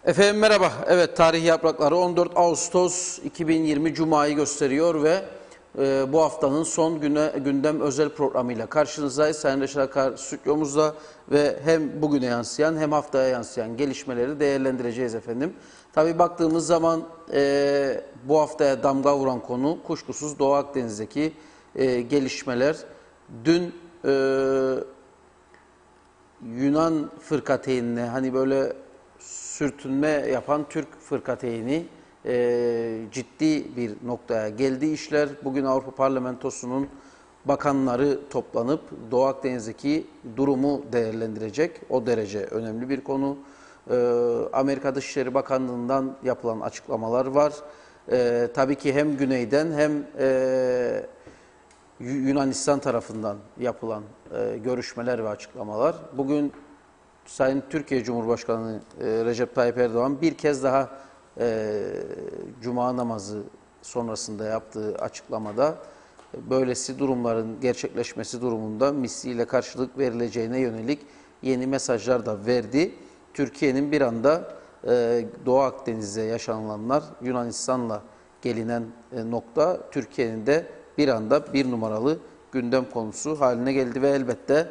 Efendim merhaba. Evet, tarih yaprakları 14 Ağustos 2020 Cuma'yı gösteriyor ve bu haftanın son gündem özel programıyla karşınızdayız. Sayın Reşat Akar stüdyomuzda ve hem bugüne yansıyan hem haftaya yansıyan gelişmeleri değerlendireceğiz efendim. Tabii baktığımız zaman bu haftaya damga vuran konu kuşkusuz Doğu Akdeniz'deki gelişmeler. Dün Yunan fırkateynine hani böyle sürtünme yapan Türk fırkateyni ciddi bir noktaya geldi işler. Bugün Avrupa Parlamentosu'nun bakanları toplanıp Doğu Akdeniz'deki durumu değerlendirecek. O derece önemli bir konu. Amerika Dışişleri Bakanlığı'ndan yapılan açıklamalar var. Tabii ki hem güneyden hem Yunanistan tarafından yapılan görüşmeler ve açıklamalar. Bugün Sayın Türkiye Cumhurbaşkanı Recep Tayyip Erdoğan bir kez daha Cuma namazı sonrasında yaptığı açıklamada böylesi durumların gerçekleşmesi durumunda misliyle karşılık verileceğine yönelik yeni mesajlar da verdi. Türkiye'nin bir anda Doğu Akdeniz'de yaşanılanlar, Yunanistan'la gelinen nokta Türkiye'nin de bir anda bir numaralı gündem konusu haline geldi ve elbette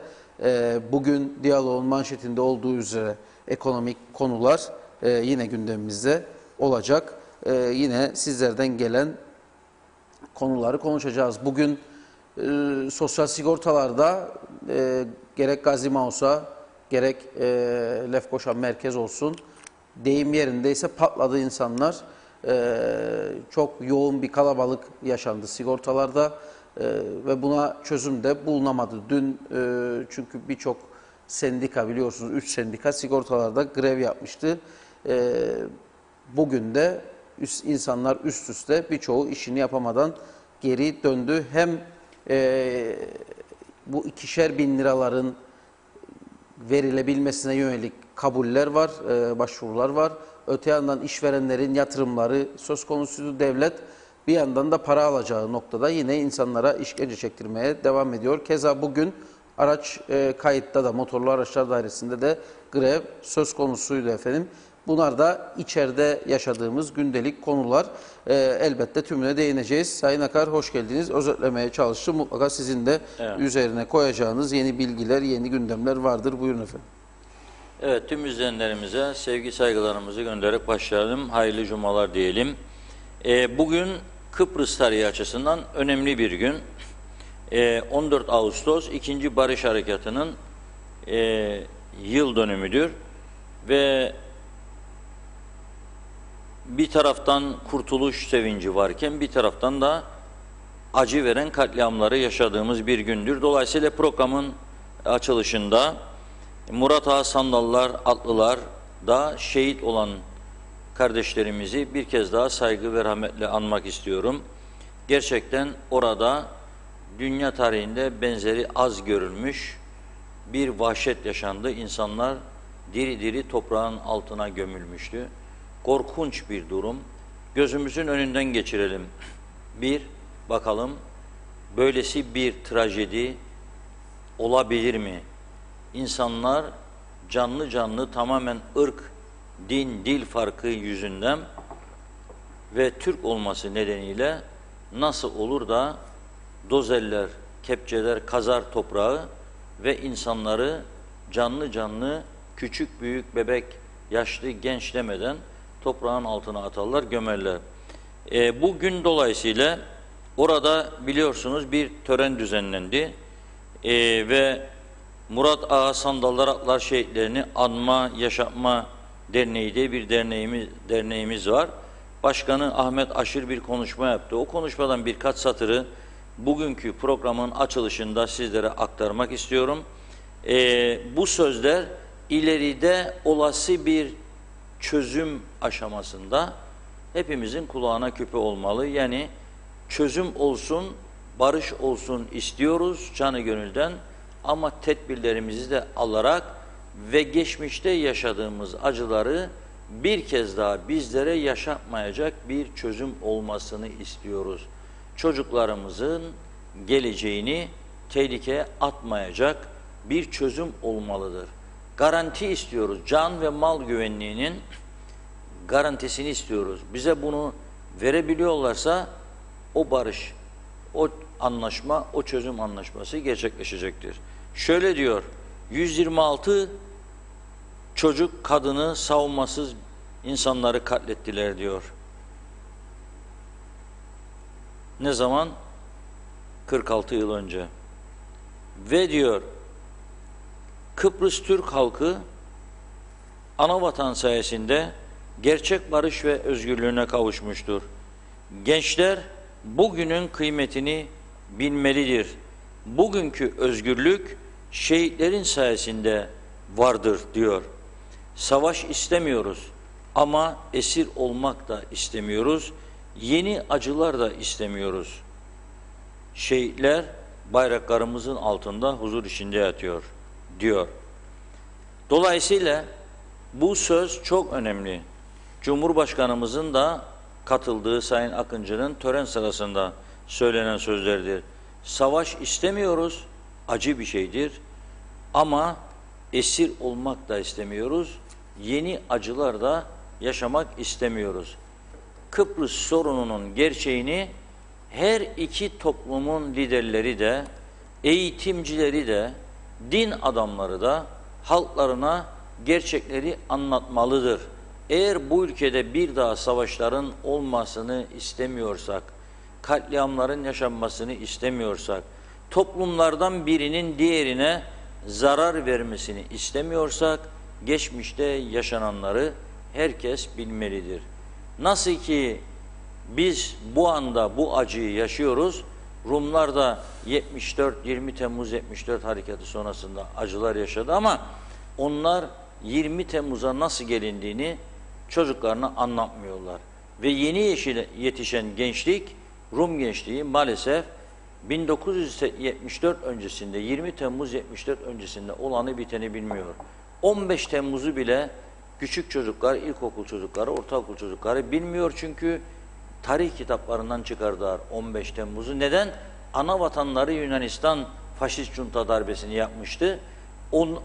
bugün diyaloğun manşetinde olduğu üzere ekonomik konular yine gündemimizde olacak. Yine sizlerden gelen konuları konuşacağız. Bugün sosyal sigortalarda gerek Gazi Mausa gerek Lefkoşa merkez olsun deyim yerindeyse patladı insanlar. Çok yoğun bir kalabalık yaşandı sigortalarda ve buna çözüm de bulunamadı. Dün çünkü birçok sendika biliyorsunuz 3 sendika sigortalarda grev yapmıştı. Bugün de insanlar üst üste birçoğu işini yapamadan geri döndü. Hem bu 2'şer bin liraların verilebilmesine yönelik kabuller var, başvurular var. Öte yandan işverenlerin yatırımları söz konusuydu. Devlet bir yandan da para alacağı noktada yine insanlara işkence çektirmeye devam ediyor. Keza bugün araç kayıtta da motorlu araçlar dairesinde de grev söz konusuydu efendim. Bunlar da içeride yaşadığımız gündelik konular. Elbette tümüne değineceğiz. Sayın Akar hoş geldiniz. Özetlemeye çalıştım. Mutlaka sizin de üzerine koyacağınız yeni bilgiler, yeni gündemler vardır. Buyurun efendim. Evet, tüm izleyenlerimize sevgi saygılarımızı gönderip başlayalım. Hayırlı cumalar diyelim. Bugün Kıbrıs tarihi açısından önemli bir gün. 14 Ağustos 2. Barış Harekatı'nın yıl dönümüdür. Ve bir taraftan kurtuluş sevinci varken bir taraftan da acı veren katliamları yaşadığımız bir gündür. Dolayısıyla programın açılışında Murat Ağa Sandallar Atlılar da şehit olan kardeşlerimizi bir kez daha saygı ve rahmetle anmak istiyorum. Gerçekten orada dünya tarihinde benzeri az görülmüş bir vahşet yaşandı. İnsanlar diri diri toprağın altına gömülmüştü. Korkunç bir durum. Gözümüzün önünden geçirelim. Bakalım böylesi bir trajedi olabilir mi? İnsanlar canlı canlı tamamen ırk, din, dil farkı yüzünden ve Türk olması nedeniyle nasıl olur da dozeller, kepçeler kazar toprağı ve insanları canlı canlı küçük, büyük, bebek, yaşlı, genç demeden toprağın altına atarlar, gömerler. Bu gün dolayısıyla orada biliyorsunuz bir tören düzenlendi ve Murat Ağa Sandallar Atlar Şehitlerini Anma, Yaşatma Derneği diye bir derneğimiz var. Başkanı Ahmet Aşır bir konuşma yaptı. O konuşmadan birkaç satırı bugünkü programın açılışında sizlere aktarmak istiyorum. Bu sözler ileride olası bir çözüm aşamasında hepimizin kulağına küpe olmalı. Yani çözüm olsun, barış olsun istiyoruz canı gönülden. Ama tedbirlerimizi de alarak ve geçmişte yaşadığımız acıları bir kez daha bizlere yaşatmayacak bir çözüm olmasını istiyoruz. Çocuklarımızın geleceğini tehlikeye atmayacak bir çözüm olmalıdır. Garanti istiyoruz. Can ve mal güvenliğinin garantisini istiyoruz. Bize bunu verebiliyorlarsa o barış, o anlaşma, o çözüm anlaşması gerçekleşecektir. Şöyle diyor, 126 çocuk, kadını, savunmasız insanları katlettiler diyor. Ne zaman? 46 yıl önce. Ve diyor, Kıbrıs Türk halkı Anavatan sayesinde gerçek barış ve özgürlüğüne kavuşmuştur. Gençler bugünün kıymetini bilmelidir. Bugünkü özgürlük şehitlerin sayesinde vardır diyor. Savaş istemiyoruz ama esir olmak da istemiyoruz. Yeni acılar da istemiyoruz. Şehitler bayraklarımızın altında huzur içinde yatıyor diyor. Dolayısıyla bu söz çok önemli. Cumhurbaşkanımızın da katıldığı Sayın Akıncı'nın tören sırasında söylenen sözlerdir. Savaş istemiyoruz, acı bir şeydir. Ama esir olmak da istemiyoruz, yeni acılar da yaşamak istemiyoruz. Kıbrıs sorununun gerçeğini her iki toplumun liderleri de, eğitimcileri de, din adamları da halklarına gerçekleri anlatmalıdır. Eğer bu ülkede bir daha savaşların olmasını istemiyorsak, katliamların yaşanmasını istemiyorsak, toplumlardan birinin diğerine zarar vermesini istemiyorsak, geçmişte yaşananları herkes bilmelidir. Nasıl ki biz bu anda bu acıyı yaşıyoruz, Rumlar da 20 Temmuz 74 harekatı sonrasında acılar yaşadı ama onlar 20 Temmuz'a nasıl gelindiğini çocuklarına anlatmıyorlar. Ve yeni yetişen gençlik, Rum gençliği maalesef 1974 öncesinde, 20 Temmuz 74 öncesinde olanı biteni bilmiyor. 15 Temmuz'u bile küçük çocuklar, ilkokul çocukları, ortaokul çocukları bilmiyor çünkü tarih kitaplarından çıkardılar 15 Temmuz'u. Neden? Ana vatanları Yunanistan faşist junta darbesini yapmıştı.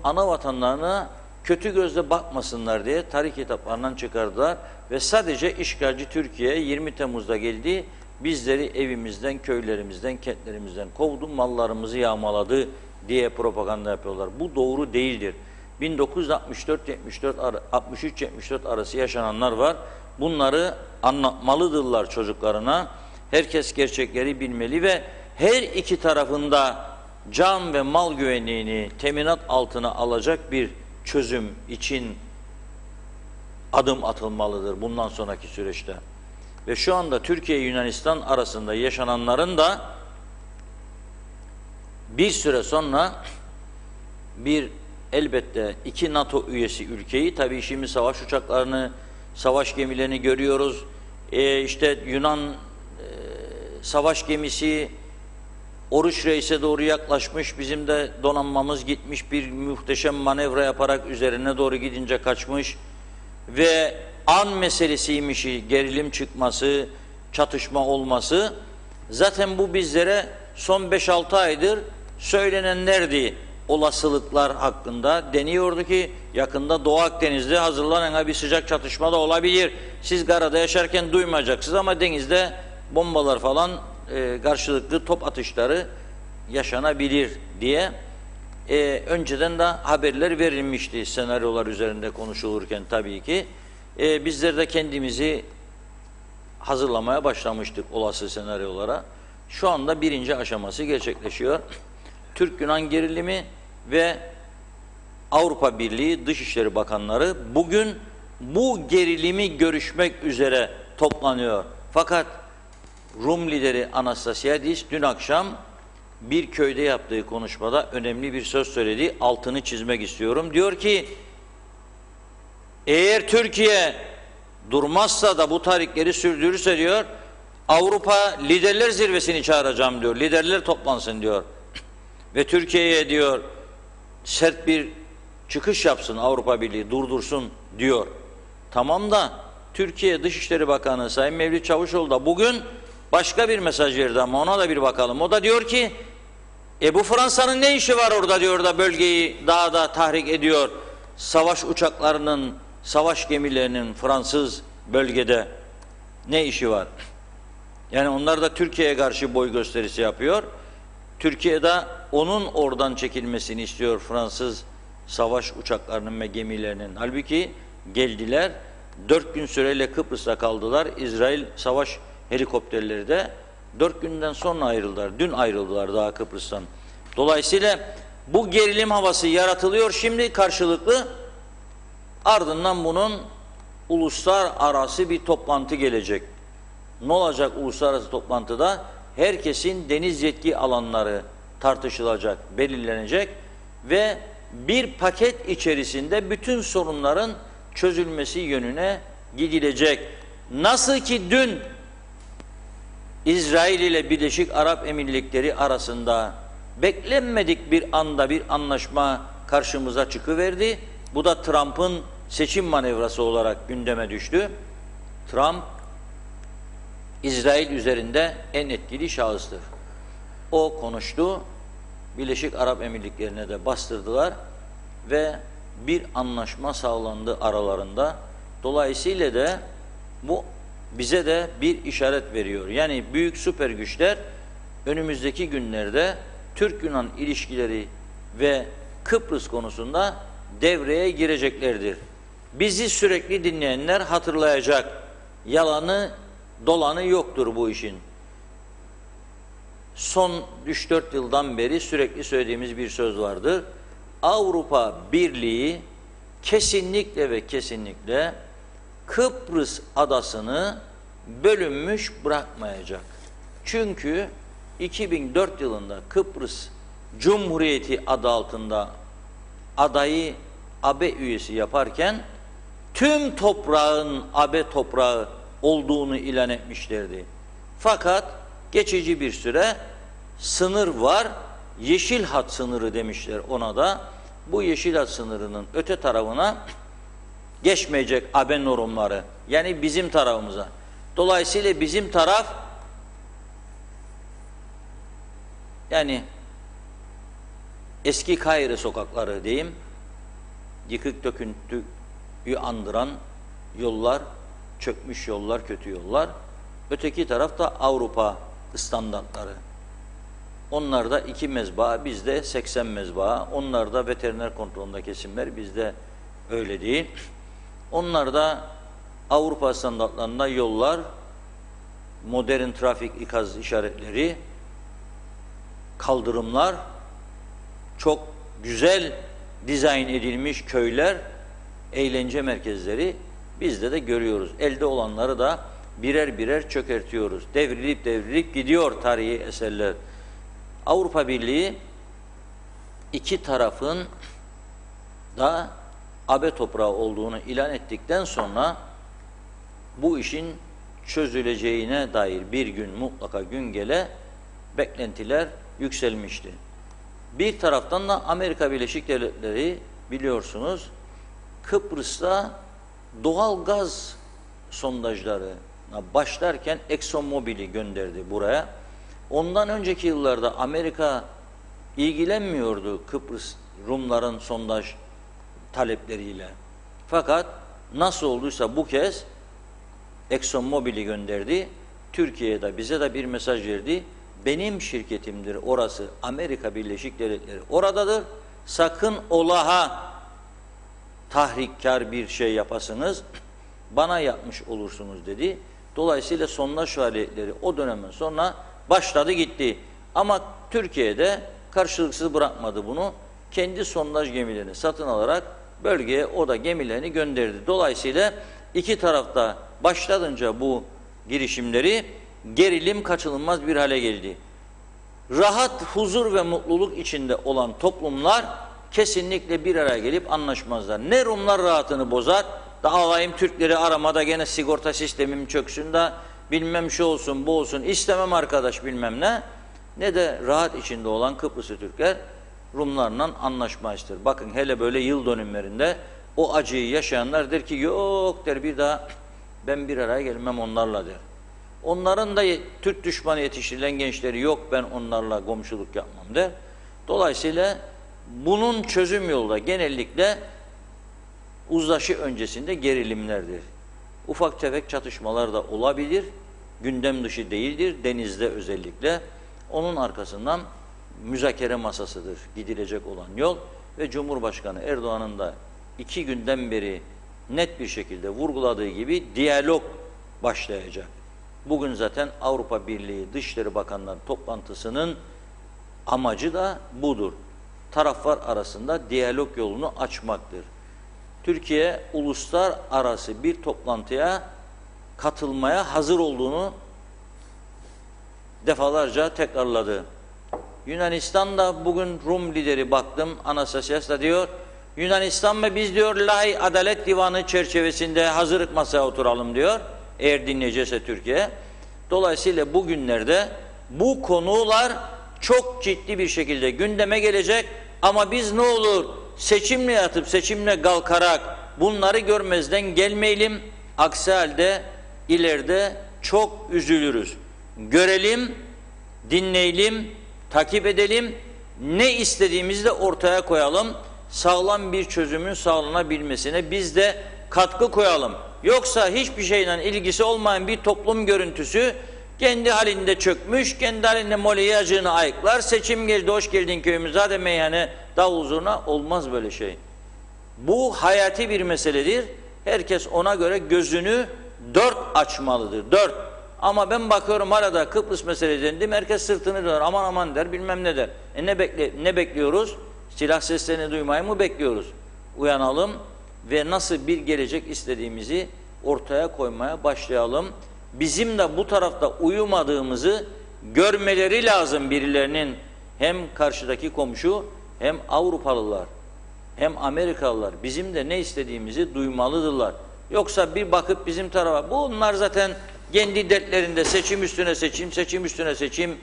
Ana vatanlarına kötü gözle bakmasınlar diye tarih kitaplarından çıkardılar ve sadece işgalci Türkiye 20 Temmuz'da geldi, bizleri evimizden, köylerimizden, kentlerimizden kovdu, mallarımızı yağmaladı diye propaganda yapıyorlar. Bu doğru değildir. 1963-74 arası yaşananlar var. Bunları anlatmalıdırlar çocuklarına. Herkes gerçekleri bilmeli ve her iki tarafında can ve mal güvenliğini teminat altına alacak bir çözüm için adım atılmalıdır bundan sonraki süreçte. Ve şu anda Türkiye-Yunanistan arasında yaşananların da bir süre sonra elbette iki NATO üyesi ülkeyi, tabii şimdi savaş uçaklarını, savaş gemilerini görüyoruz. İşte Yunan savaş gemisi Oruç Reis'e doğru yaklaşmış, bizim de donanmamız gitmiş, bir muhteşem manevra yaparak üzerine doğru gidince kaçmış ve an meselesiymiş, gerilim çıkması, çatışma olması. Zaten bu bizlere son 5-6 aydır söylenenlerdi. Olasılıklar hakkında deniyordu ki yakında Doğu Akdeniz'de hazırlanan bir sıcak çatışma da olabilir. Siz karada yaşarken duymayacaksınız ama denizde bombalar falan, karşılıklı top atışları yaşanabilir diye önceden de haberler verilmişti senaryolar üzerinde konuşulurken tabii ki. Bizler de kendimizi hazırlamaya başlamıştık olası senaryolara. Şu anda birinci aşaması gerçekleşiyor. Türk-Yunan gerilimi ve Avrupa Birliği Dışişleri Bakanları bugün bu gerilimi görüşmek üzere toplanıyor. Fakat Rum lideri Anastasiadis dün akşam bir köyde yaptığı konuşmada önemli bir söz söyledi. Altını çizmek istiyorum. Diyor ki, eğer Türkiye durmazsa da bu tarihleri sürdürürse diyor, Avrupa Liderler Zirvesi'ni çağıracağım diyor. Liderler toplansın diyor. Ve Türkiye'ye diyor sert bir çıkış yapsın, Avrupa Birliği durdursun diyor. Tamam da Türkiye Dışişleri Bakanı Sayın Mevlüt Çavuşoğlu da bugün başka bir mesaj verdi ama ona da bir bakalım. O da diyor ki bu Fransa'nın ne işi var orada diyor da bölgeyi daha da tahrik ediyor. Savaş uçaklarının, savaş gemilerinin Fransız bölgede ne işi var? Yani onlar da Türkiye'ye karşı boy gösterisi yapıyor. Türkiye de onun oradan çekilmesini istiyor, Fransız savaş uçaklarının ve gemilerinin. Halbuki geldiler, 4 gün süreyle Kıbrıs'ta kaldılar. İsrail savaş helikopterleri de 4 günden sonra ayrıldılar. Dün ayrıldılar daha Kıbrıs'tan. Dolayısıyla bu gerilim havası yaratılıyor şimdi karşılıklı. Ardından bunun uluslararası bir toplantı gelecek. Ne olacak uluslararası toplantıda? Herkesin deniz yetki alanları tartışılacak, belirlenecek ve bir paket içerisinde bütün sorunların çözülmesi yönüne gidilecek. Nasıl ki dün İsrail ile Birleşik Arap Emirlikleri arasında beklenmedik bir anda bir anlaşma karşımıza çıkıverdi. Bu da Trump'ın seçim manevrası olarak gündeme düştü. Trump, İsrail üzerinde en etkili şahıstır. O konuştu, Birleşik Arap Emirlikleri'ne de bastırdılar ve bir anlaşma sağlandı aralarında. Dolayısıyla da bu bize de bir işaret veriyor. Yani büyük süper güçler önümüzdeki günlerde Türk-Yunan ilişkileri ve Kıbrıs konusunda devreye gireceklerdir. Bizi sürekli dinleyenler hatırlayacak. Yalanı dolanı yoktur bu işin. Son 3-4 yıldan beri sürekli söylediğimiz bir söz vardır. Avrupa Birliği kesinlikle ve kesinlikle Kıbrıs adasını bölünmüş bırakmayacak. Çünkü 2004 yılında Kıbrıs Cumhuriyeti adı altında adayı AB üyesi yaparken tüm toprağın AB toprağı olduğunu ilan etmişlerdi. Fakat geçici bir süre sınır var, yeşil hat sınırı demişler ona da. Bu yeşil hat sınırının öte tarafına geçmeyecek AB normları. Yani bizim tarafımıza. Dolayısıyla bizim taraf yani eski Kahire sokakları diyeyim, yıkık döküntüyü andıran yollar, çökmüş yollar, kötü yollar. Öteki tarafta Avrupa standartları. Onlarda 2 mezba, bizde 80 mezba. Onlarda veteriner kontrolünde kesimler, bizde öyle değil. Onlarda Avrupa standartlarında yollar, modern trafik ikaz işaretleri, kaldırımlar, çok güzel dizayn edilmiş köyler, eğlence merkezleri bizde de görüyoruz. Elde olanları da birer birer çökertiyoruz. Devrilip devrilip gidiyor tarihi eserler. Avrupa Birliği iki tarafın da AB toprağı olduğunu ilan ettikten sonra bu işin çözüleceğine dair bir gün mutlaka gün gele beklentiler yükselmişti. Bir taraftan da Amerika Birleşik Devletleri biliyorsunuz Kıbrıs'ta doğal gaz sondajlarına başlarken ExxonMobil'i gönderdi buraya. Ondan önceki yıllarda Amerika ilgilenmiyordu Kıbrıs Rumların sondaj talepleriyle. Fakat nasıl olduysa bu kez ExxonMobil'i gönderdi. Türkiye'de bize de bir mesaj verdi. Benim şirketimdir orası, Amerika Birleşik Devletleri oradadır. Sakın olaha tahrikkar bir şey yapasınız, bana yapmış olursunuz dedi. Dolayısıyla sondaj faaliyetleri o dönemden sonra başladı gitti. Ama Türkiye'de karşılıksız bırakmadı bunu. Kendi sondaj gemilerini satın alarak bölgeye o da gemilerini gönderdi. Dolayısıyla iki tarafta başladınca bu girişimleri gerilim kaçınılmaz bir hale geldi. Rahat, huzur ve mutluluk içinde olan toplumlar kesinlikle bir araya gelip anlaşmazlar. Ne Rumlar rahatını bozar, da alayım Türkleri aramada gene sigorta sistemim çöksün de bilmem şu olsun bu olsun istemem arkadaş bilmem ne. Ne de rahat içinde olan Kıbrıslı Türkler Rumlarla anlaşma ister. Bakın hele böyle yıl dönümlerinde o acıyı yaşayanlar der ki yok der bir daha ben bir araya gelmem onlarla der. Onların da Türk düşmanı yetiştirilen gençleri yok ben onlarla komşuluk yapmam der. Dolayısıyla bunun çözüm yolu da genellikle uzlaşı öncesinde gerilimlerdir. Ufak tefek çatışmalar da olabilir. Gündem dışı değildir. Denizde özellikle. Onun arkasından müzakere masasıdır gidilecek olan yol ve Cumhurbaşkanı Erdoğan'ın da 2 günden beri net bir şekilde vurguladığı gibi diyalog başlayacak. Bugün zaten Avrupa Birliği Dışişleri Bakanları toplantısının amacı da budur. Taraflar arasında diyalog yolunu açmaktır. Türkiye uluslararası bir toplantıya katılmaya hazır olduğunu defalarca tekrarladı. Yunanistan'da bugün Rum lideri baktım, Anastasias da diyor, Yunanistan ve biz diyor Lahey Adalet Divanı çerçevesinde hazırlık masaya oturalım diyor. Eğer dinleyecekse Türkiye. Dolayısıyla bugünlerde bu konular çok ciddi bir şekilde gündeme gelecek ama biz ne olur seçimle yatıp seçimle kalkarak bunları görmezden gelmeyelim. Aksi halde ileride çok üzülürüz. Görelim, dinleyelim, takip edelim, ne istediğimizi de ortaya koyalım. Sağlam bir çözümün sağlanabilmesine biz de katkı koyalım. Yoksa hiçbir şeyle ilgisi olmayan bir toplum görüntüsü kendi halinde çökmüş, kendi halinde moleyi acığını ayıklar. Seçim geldi, hoş geldin köyümüze, hadi meyhane, davul zurna, olmaz böyle şey. Bu hayati bir meseledir. Herkes ona göre gözünü dört açmalıdır. Dört. Ama ben bakıyorum arada Kıbrıs meselesi dedim, herkes sırtını döner, aman aman der, bilmem ne der. Ne bekliyoruz? Silah seslerini duymayı mı bekliyoruz? Uyanalım ve nasıl bir gelecek istediğimizi ortaya koymaya başlayalım. Bizim de bu tarafta uyumadığımızı görmeleri lazım birilerinin. Hem karşıdaki komşu, hem Avrupalılar, hem Amerikalılar bizim de ne istediğimizi duymalıdırlar. Yoksa bir bakıp bizim tarafa, bunlar zaten kendi dertlerinde seçim üstüne seçim, seçim üstüne seçim,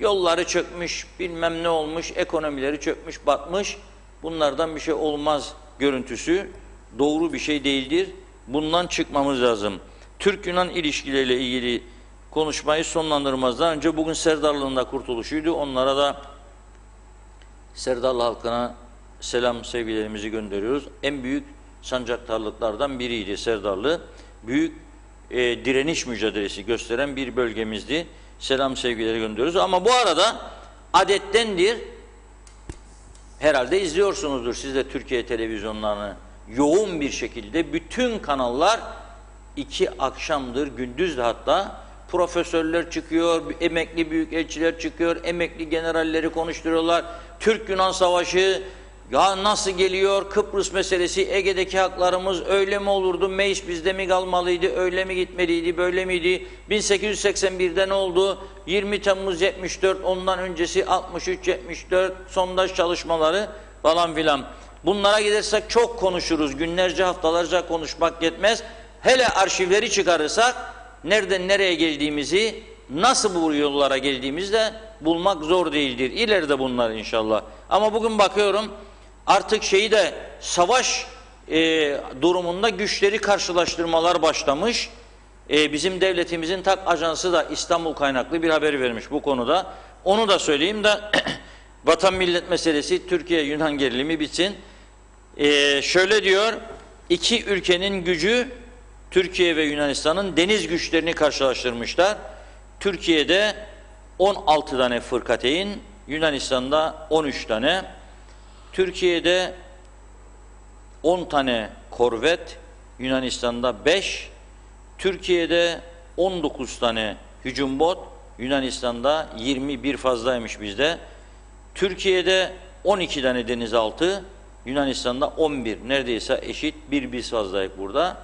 yolları çökmüş, bilmem ne olmuş, ekonomileri çökmüş, batmış, bunlardan bir şey olmaz görüntüsü doğru bir şey değildir. Bundan çıkmamız lazım. Türk-Yunan ilişkileriyle ilgili konuşmayı sonlandırmazdan önce bugün Serdarlı'nın da kurtuluşuydu. Onlara da Serdarlı halkına selam sevgilerimizi gönderiyoruz. En büyük sancaktarlıklardan biriydi Serdarlı. Büyük direniş mücadelesi gösteren bir bölgemizdi. Selam sevgileri gönderiyoruz. Ama bu arada adettendir, herhalde izliyorsunuzdur siz de Türkiye televizyonlarını, yoğun bir şekilde bütün kanallar 2 akşamdır, gündüz de hatta profesörler çıkıyor, emekli büyükelçiler çıkıyor, emekli generalleri konuşturuyorlar. Türk-Yunan Savaşı ya nasıl geliyor, Kıbrıs meselesi, Ege'deki haklarımız öyle mi olurdu, Meiş bizde mi kalmalıydı, öyle mi gitmeliydi, böyle miydi, 1881'de ne oldu, 20 Temmuz 74, ondan öncesi 63-74, sondaj çalışmaları falan filan. Bunlara gidersek çok konuşuruz, günlerce, haftalarca konuşmak yetmez. Hele arşivleri çıkarırsak, nereden nereye geldiğimizi, nasıl bu yollara geldiğimizi de bulmak zor değildir. İleride bunlar inşallah. Ama bugün bakıyorum, artık şeyi de savaş durumunda güçleri karşılaştırmalar başlamış. Bizim devletimizin TAK Ajansı da İstanbul kaynaklı bir haber vermiş bu konuda. Onu da söyleyeyim de vatan millet meselesi, Türkiye-Yunan gerilimi bitsin. Şöyle diyor, 2 ülkenin gücü Türkiye ve Yunanistan'ın deniz güçlerini karşılaştırmışlar. Türkiye'de 16 tane fırkateyn, Yunanistan'da 13 tane. Türkiye'de 10 tane korvet, Yunanistan'da 5. Türkiye'de 19 tane hücum bot, Yunanistan'da 21 fazlaymış bizde. Türkiye'de 12 tane denizaltı, Yunanistan'da 11. Neredeyse eşit, bir biz fazlayız burada.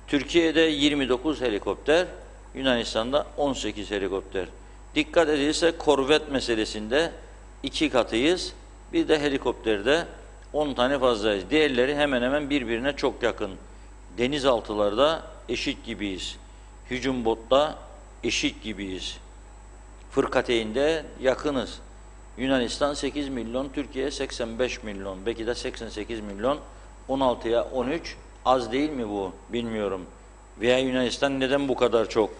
Türkiye'de 29 helikopter, Yunanistan'da 18 helikopter. Dikkat edilirse korvet meselesinde 2 katıyız. Bir de helikopterde 10 tane fazlayız. Diğerleri hemen hemen birbirine çok yakın. Denizaltılarda eşit gibiyiz. Hücum botta eşit gibiyiz. Fırkateyn'de yakınız. Yunanistan 8 milyon, Türkiye 85 milyon. Belki de 88 milyon. 16'ya 13. Az değil mi bu? Bilmiyorum. Veya Yunanistan neden bu kadar çok?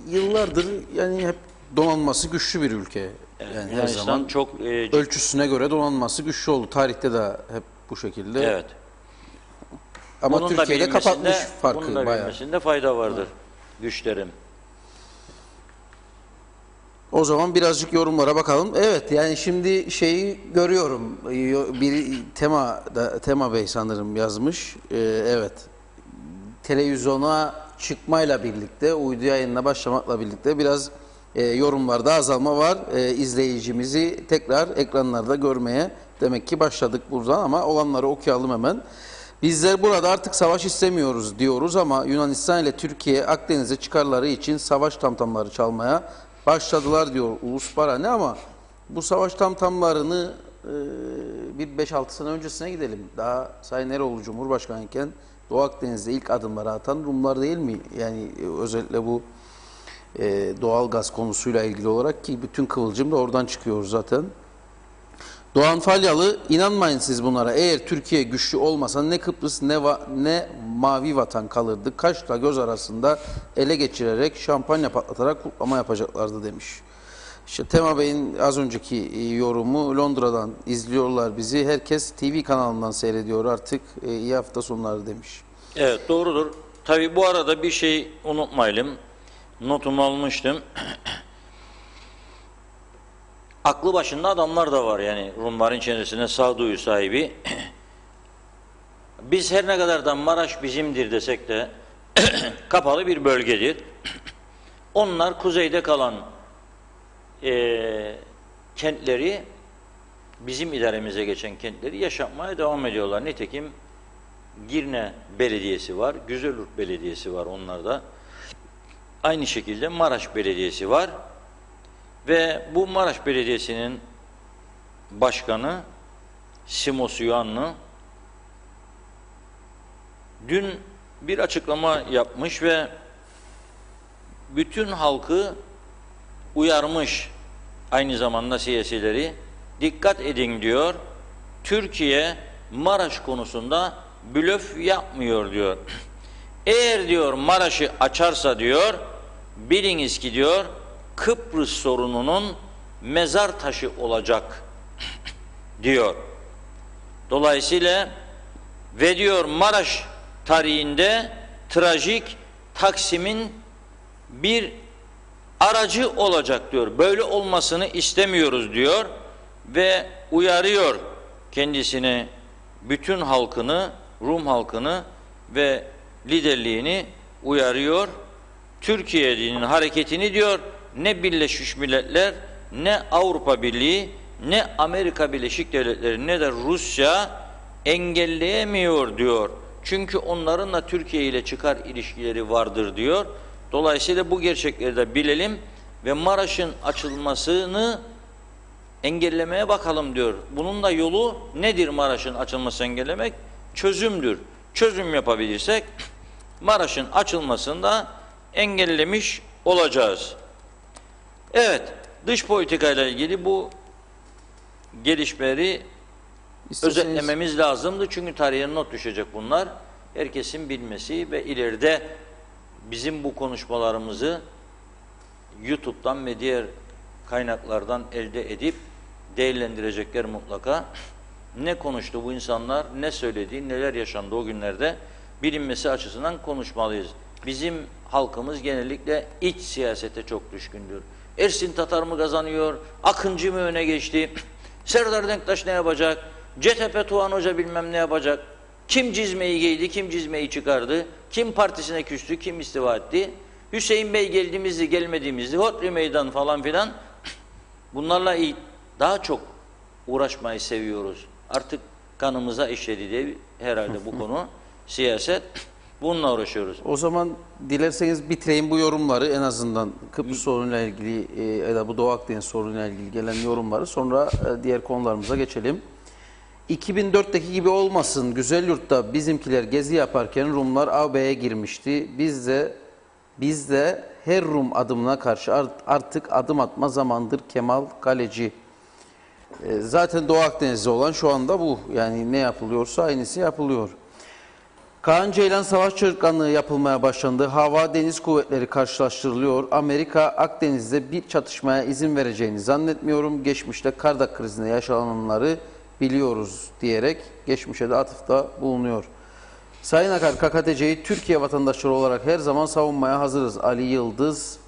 Yıllardır yani hep donanması güçlü bir ülke. Evet, Yani her Yunanistan zaman çok ölçüsüne göre donanması güçlü oldu. Tarihte de hep bu şekilde. Evet. Ama Bunun da Türkiye'de bilinmesinde- kapatmış farkı bunun da bayağı. bilinmesinde fayda vardır güçlerim. O zaman birazcık yorumlara bakalım. Evet, yani şimdi şeyi görüyorum. Bir Tema Bey sanırım yazmış. Evet. Televizyona çıkmayla birlikte, uydu yayınına başlamakla birlikte biraz yorumlarda azalma var. İzleyicimizi tekrar ekranlarda görmeye demek ki başladık buradan, ama olanları okuyalım hemen. Bizler burada artık savaş istemiyoruz diyoruz ama Yunanistan ile Türkiye Akdeniz'e çıkarları için savaş tamtamları çalmaya başladılar diyor Ulus Barani. Ama bu savaş tamtamlarını bir 5-6 sene öncesine gidelim. Daha Sayın Eroğlu Cumhurbaşkanı iken Doğu Akdeniz'de ilk adımları atan Rumlar değil mi? Yani özellikle bu doğal gaz konusuyla ilgili olarak, ki bütün kıvılcım da oradan çıkıyor zaten. Doğan Falyalı, inanmayın siz bunlara. Eğer Türkiye güçlü olmasa ne Kıbrıs ne Mavi Vatan kalırdı. Kaşla göz arasında ele geçirerek şampanya patlatarak kutlama yapacaklardı demiş. İşte Tema Bey'in az önceki yorumu, Londra'dan izliyorlar bizi. Herkes TV kanalından seyrediyor artık. İyi hafta sonları demiş. Evet, doğrudur. Tabii bu arada bir şey unutmayalım. Notumu almıştım. Aklı başında adamlar da var, yani Rumların içerisinde sağduyu sahibi. Biz her ne kadar da Maraş bizimdir desek de kapalı bir bölgedir. Onlar kuzeyde kalan kentleri, bizim idaremize geçen kentleri yaşatmaya devam ediyorlar. Nitekim Girne Belediyesi var, Güzelyurt Belediyesi var onlarda. Aynı şekilde Maraş Belediyesi var. Ve bu Maraş Belediyesi'nin başkanı Simos Yuanlı dün bir açıklama yapmış ve bütün halkı uyarmış, aynı zamanda siyasileri. Dikkat edin diyor, Türkiye Maraş konusunda blöf yapmıyor diyor. Eğer diyor Maraş'ı açarsa diyor, biliniz ki diyor, Kıbrıs sorununun mezar taşı olacak diyor. Dolayısıyla ve diyor Maraş tarihinde trajik Taksim'in bir aracı olacak diyor. Böyle olmasını istemiyoruz diyor ve uyarıyor kendisini, bütün halkını, Rum halkını ve liderliğini uyarıyor. Türkiye'nin hareketini diyor, ne Birleşmiş Milletler, ne Avrupa Birliği, ne Amerika Birleşik Devletleri, ne de Rusya engelleyemiyor diyor. Çünkü onların da Türkiye ile çıkar ilişkileri vardır diyor. Dolayısıyla bu gerçekleri de bilelim ve Maraş'ın açılmasını engellemeye bakalım diyor. Bunun da yolu nedir Maraş'ın açılmasını engellemek? Çözümdür. Çözüm yapabilirsek Maraş'ın açılmasını da engellemiş olacağız. Evet, dış politika ile ilgili bu gelişmeleri özetlememiz lazımdı. Çünkü tarihe not düşecek bunlar. Herkesin bilmesi ve ileride bizim bu konuşmalarımızı YouTube'dan ve diğer kaynaklardan elde edip değerlendirecekler mutlaka. Ne konuştu bu insanlar, ne söyledi, neler yaşandı o günlerde bilinmesi açısından konuşmalıyız. Bizim halkımız genellikle iç siyasete çok düşkündür. Ersin Tatar mı kazanıyor, Akıncı mı öne geçti, Serdar Denktaş ne yapacak, CTP Tuğhan Hoca bilmem ne yapacak, kim cizmeyi giydi, kim cizmeyi çıkardı, kim partisine küstü, kim istifa etti, Hüseyin Bey geldiğimizde gelmediğimizde, Hodri Meydan falan filan, bunlarla daha çok uğraşmayı seviyoruz. Artık kanımıza işledi diye herhalde bu konu, siyaset, bununla uğraşıyoruz. O zaman dilerseniz bitireyim bu yorumları, en azından Kıbrıs sorunuyla ilgili ya da bu Doğu Akdeniz sorunuyla ilgili gelen yorumları, sonra diğer konularımıza geçelim. 2004'teki gibi olmasın, Güzelyurt'ta bizimkiler gezi yaparken Rumlar AB'ye girmişti. Biz de her Rum adımına karşı artık adım atma zamandır Kemal Kaleci. Zaten Doğu Akdeniz'de olan şu anda bu. Yani ne yapılıyorsa aynısı yapılıyor. Kaan Ceylan savaş çocuklarlığı yapılmaya başlandı. Hava deniz kuvvetleri karşılaştırılıyor. Amerika Akdeniz'de bir çatışmaya izin vereceğini zannetmiyorum. Geçmişte Kardak krizinde yaşananları biliyoruz diyerek geçmişe de atıfta bulunuyor. Sayın Akar, KKTC'yi Türkiye vatandaşları olarak her zaman savunmaya hazırız. Ali Yıldız.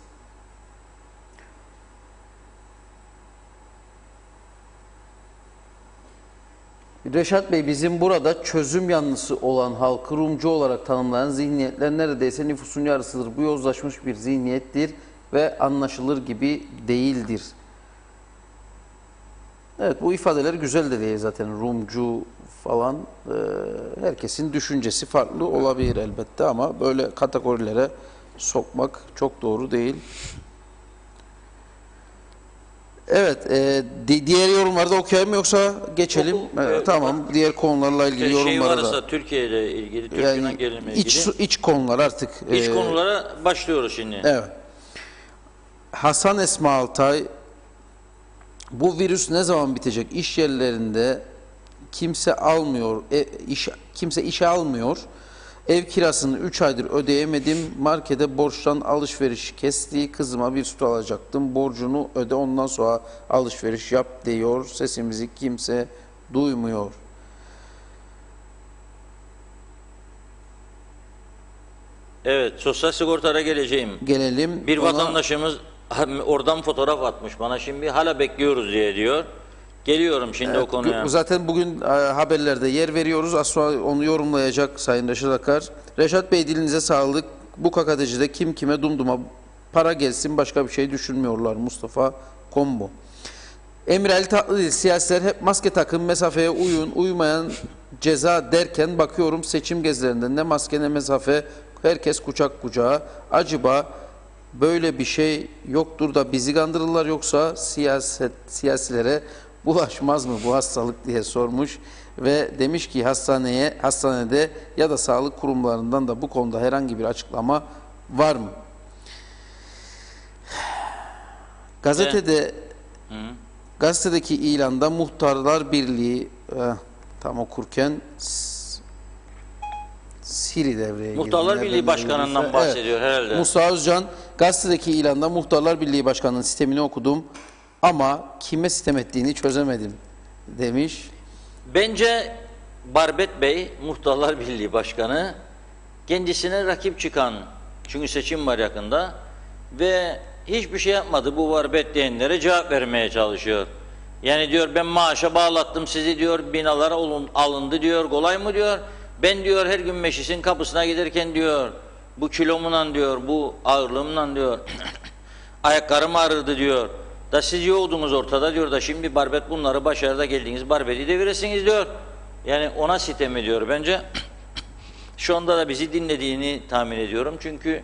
Reşat Bey, bizim burada çözüm yanlısı olan halkı Rumcu olarak tanımlayan zihniyetler neredeyse nüfusun yarısıdır. Bu yozlaşmış bir zihniyettir ve anlaşılır gibi değildir. Evet, bu ifadeler güzel de değil zaten. Rumcu falan, herkesin düşüncesi farklı olabilir elbette ama böyle kategorilere sokmak çok doğru değil. Evet, diğer yorumları da okuyayım yoksa geçelim. Tamam, diğer konularla ilgili yorumlara da. Türkiye'yle ilgili, Türk Yani gelinle ilgili. iç konular artık. İç konulara başlıyoruz şimdi. Evet. Hasan Esma Altay, bu virüs ne zaman bitecek? İş yerlerinde kimse almıyor, kimse işe almıyor. Ev kirasını 3 aydır ödeyemedim. Markete borçtan alışveriş kesti. Kızıma bir süt alacaktım. Borcunu öde, ondan sonra alışveriş yap diyor. Sesimizi kimse duymuyor. Evet, sosyal sigortaya geleceğim. Gelelim. Bir vatandaşımız oradan fotoğraf atmış bana, şimdi hala bekliyoruz diyor. Geliyorum şimdi o konuya. Zaten bugün haberlerde yer veriyoruz. Az sonra onu yorumlayacak Sayın Reşat Akar. Reşat Bey, dilinize sağlık. Bu KKTC'de kim kime dumduma para gelsin, başka bir şey düşünmüyorlar. Mustafa Kombo. Emir Ali Tatlıdil, siyasiler hep maske takın, mesafeye uyun, uymayan ceza derken bakıyorum seçim gezilerinde ne maske ne mesafe, herkes kucak kucağa. Acaba böyle bir şey yoktur da bizi kandırırlar, yoksa siyasilere bulaşmaz mı bu hastalık diye sormuş ve demiş ki hastanede ya da sağlık kurumlarından da bu konuda herhangi bir açıklama var mı? Gazetedeki ilanda Muhtarlar Birliği tam okurken Siri devreye girdi. Muhtarlar Birliği Başkanı'ndan bahsediyor herhalde. Musa Özcan, gazetedeki ilanda Muhtarlar Birliği Başkanı'nın sistemini okudum ama kime sitem ettiğini çözemedim demiş. Bence Barbet Bey, Muhtarlar Birliği Başkanı, kendisine rakip çıkan, çünkü seçim var yakında ve hiçbir şey yapmadı, bu Barbet diyenlere cevap vermeye çalışıyor. Yani diyor, ben maaşa bağlattım sizi diyor, binalara alındı diyor, kolay mı diyor. Ben diyor her gün meclisin kapısına giderken diyor, bu kilomla diyor, bu ağırlığımla diyor, ayaklarım ağrırdı diyor. Da siz yoğdunuz ortada diyor da şimdi Barbet bunları başarıda geldiğiniz Barbet'i deviresiniz diyor. Yani ona sitem ediyor bence. Şu anda da bizi dinlediğini tahmin ediyorum. Çünkü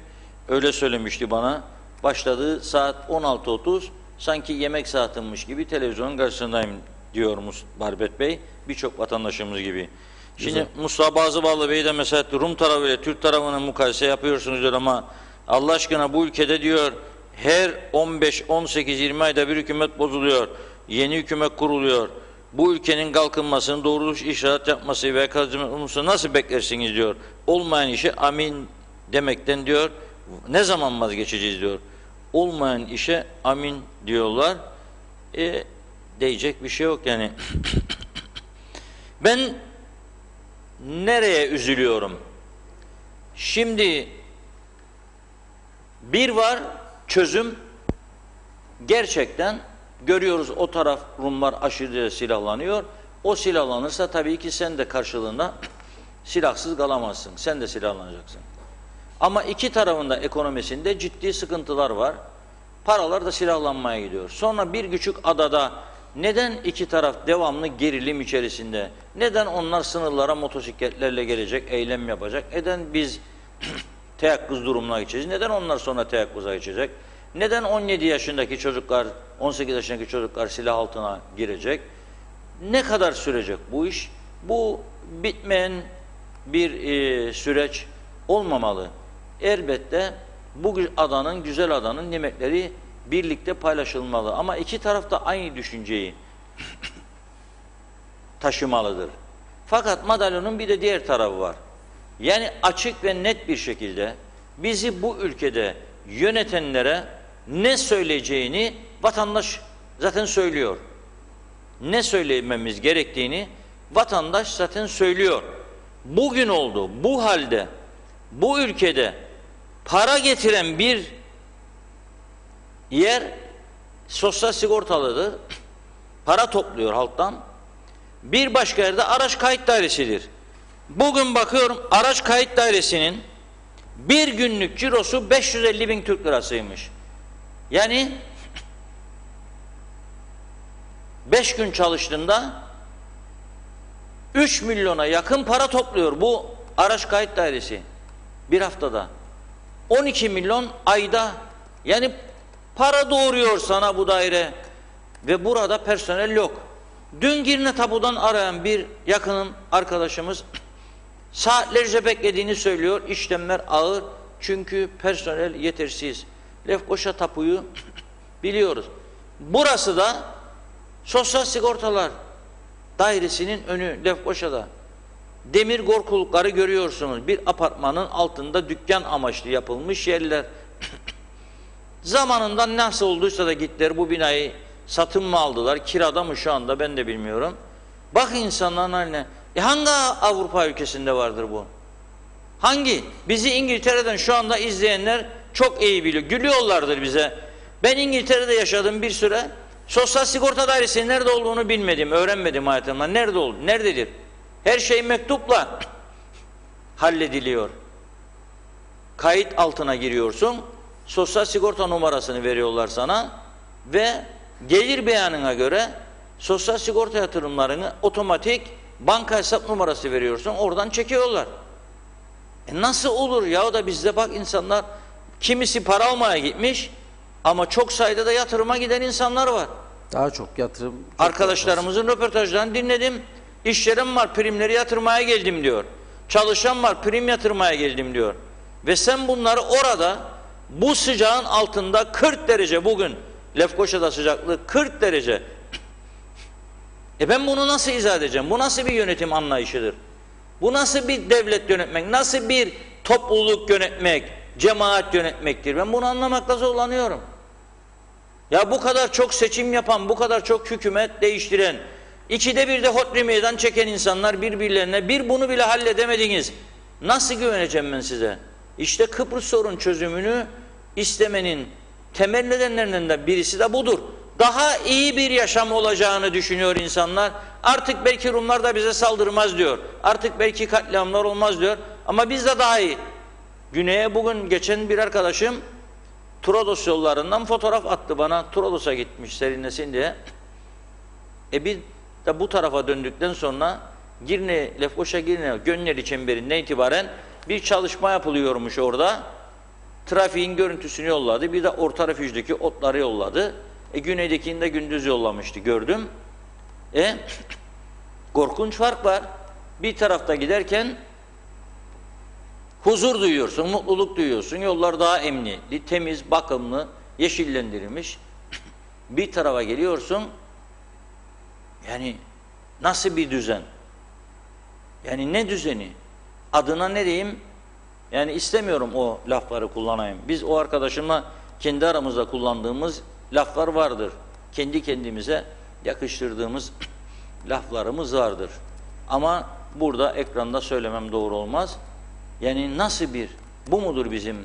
öyle söylemişti bana. Başladığı saat 16:30, sanki yemek saatimmiş gibi televizyonun karşısındayım diyormuş Barbet Bey. Birçok vatandaşımız gibi. Şimdi Mustafa Bazıballı Bey de mesela Rum tarafı ile Türk tarafının mukayese yapıyorsunuz diyor ama Allah aşkına bu ülkede diyor her 15, 18, 20 ayda bir hükümet bozuluyor. Yeni hükümet kuruluyor. Bu ülkenin kalkınmasını, doğru işaret yapması ve kazanılmasını nasıl beklersiniz diyor. Olmayan işe amin demekten diyor. Ne zaman vazgeçeceğiz diyor. Olmayan işe amin diyorlar. Diyecek bir şey yok yani. Ben nereye üzülüyorum? Şimdi bir var çözüm, gerçekten görüyoruz o taraf Rumlar aşırı silahlanıyor. O silahlanırsa tabii ki sen de karşılığında silahsız kalamazsın. Sen de silahlanacaksın. Ama iki tarafında ekonomisinde ciddi sıkıntılar var. Paralar da silahlanmaya gidiyor. Sonra bir küçük adada neden iki taraf devamlı gerilim içerisinde? Neden onlar sınırlara motosikletlerle gelecek, eylem yapacak? Neden biz teyakkuz durumuna geçeceğiz? Neden onlar sonra teyakkuza geçecek? Neden 17 yaşındaki çocuklar, 18 yaşındaki çocuklar silah altına girecek? Ne kadar sürecek bu iş? Bu bitmeyen bir süreç olmamalı. Elbette bu adanın, güzel adanın nimetleri birlikte paylaşılmalı. Ama iki taraf da aynı düşünceyi taşımalıdır. Fakat madalyonun bir de diğer tarafı var. Yani açık ve net bir şekilde bizi bu ülkede yönetenlere ne söyleyeceğini vatandaş zaten söylüyor. Ne söylememiz gerektiğini vatandaş zaten söylüyor. bugün oldu. Bu halde, bu ülkede para getiren bir yer sosyal sigortalıdır. Para topluyor halktan. Bir başka yerde araç kayıt dairesidir. Bugün bakıyorum araç kayıt dairesinin bir günlük cirosu 550.000 Türk lirasıymış. Yani 5 gün çalıştığında 3 milyona yakın para topluyor bu araç kayıt dairesi bir haftada. 12 milyon ayda. Yani para doğuruyor sana bu daire ve burada personel yok. Dün Girne Tapu'dan arayan bir yakınım arkadaşımız saatlerce beklediğini söylüyor. İşlemler ağır çünkü personel yetersiz. Lefkoşa Tapu'yu biliyoruz. Burası da Sosyal Sigortalar Dairesi'nin önü Lefkoşa'da. Demir korkulukları görüyorsunuz. Bir apartmanın altında dükkan amaçlı yapılmış yerler. Zamanında nasıl olduysa da gittiler bu binayı satın mı aldılar, kirada mı şu anda ben de bilmiyorum. Bak insanların haline. Hangi Avrupa ülkesinde vardır bu? Hangi? Bizi İngiltere'den şu anda izleyenler çok iyi biliyor. Gülüyorlardır bize. Ben İngiltere'de yaşadım bir süre. Sosyal Sigorta Dairesi'nin nerede olduğunu bilmedim, öğrenmedim hayatımda. Nerede oldu? Nerededir? Her şey mektupla hallediliyor. Kayıt altına giriyorsun. Sosyal sigorta numarasını veriyorlar sana ve gelir beyanına göre sosyal sigorta yatırımlarını otomatik banka hesap numarası veriyorsun. Oradan çekiyorlar. Nasıl olur ya da bizde bak insanlar kimisi para almaya gitmiş ama çok sayıda da yatırıma giden insanlar var. Daha çok yatırım. Arkadaşlarımızın röportajlarını dinledim. İşlerim var, primleri yatırmaya geldim diyor. Çalışan var, prim yatırmaya geldim diyor. Ve sen bunları orada bu sıcağın altında 40 derece bugün Lefkoşa'da sıcaklığı 40 derece. Ben bunu nasıl izah edeceğim? Bu nasıl bir yönetim anlayışıdır? Bu nasıl bir devlet yönetmek? Nasıl bir topluluk yönetmek, cemaat yönetmektir? Ben bunu anlamakta zorlanıyorum. Ya bu kadar çok seçim yapan, bu kadar çok hükümet değiştiren, ikide bir de hodri meydan çeken insanlar birbirlerine bir bunu bile halledemediniz. Nasıl güveneceğim ben size? İşte Kıbrıs sorun çözümünü istemenin temel nedenlerinden birisi de budur. Daha iyi bir yaşam olacağını düşünüyor insanlar. Artık belki Rumlar da bize saldırmaz diyor. Artık belki katliamlar olmaz diyor. Ama biz de daha iyi. Güney'e bugün geçen bir arkadaşım Trodos yollarından fotoğraf attı bana. Trodos'a gitmiş serinlesin diye. Bir de bu tarafa döndükten sonra Girne, Lefkoşa Girne, Gönyeli çemberinden itibaren bir çalışma yapılıyormuş orada. Trafiğin görüntüsünü yolladı. Bir de orta refüjdeki otları yolladı. Güneydekini de gündüz yollamıştı. Gördüm. Korkunç fark var. Bir tarafta giderken huzur duyuyorsun, mutluluk duyuyorsun. Yollar daha emniyetli, temiz, bakımlı, yeşillendirilmiş. Bir tarafa geliyorsun. Yani nasıl bir düzen? Yani ne düzeni? Adına ne diyeyim? Yani istemiyorum o lafları kullanayım. Biz o arkadaşımla kendi aramızda kullandığımız laflar vardır. Kendi kendimize yakıştırdığımız laflarımız vardır. Ama burada ekranda söylemem doğru olmaz. Yani nasıl bir, bu mudur bizim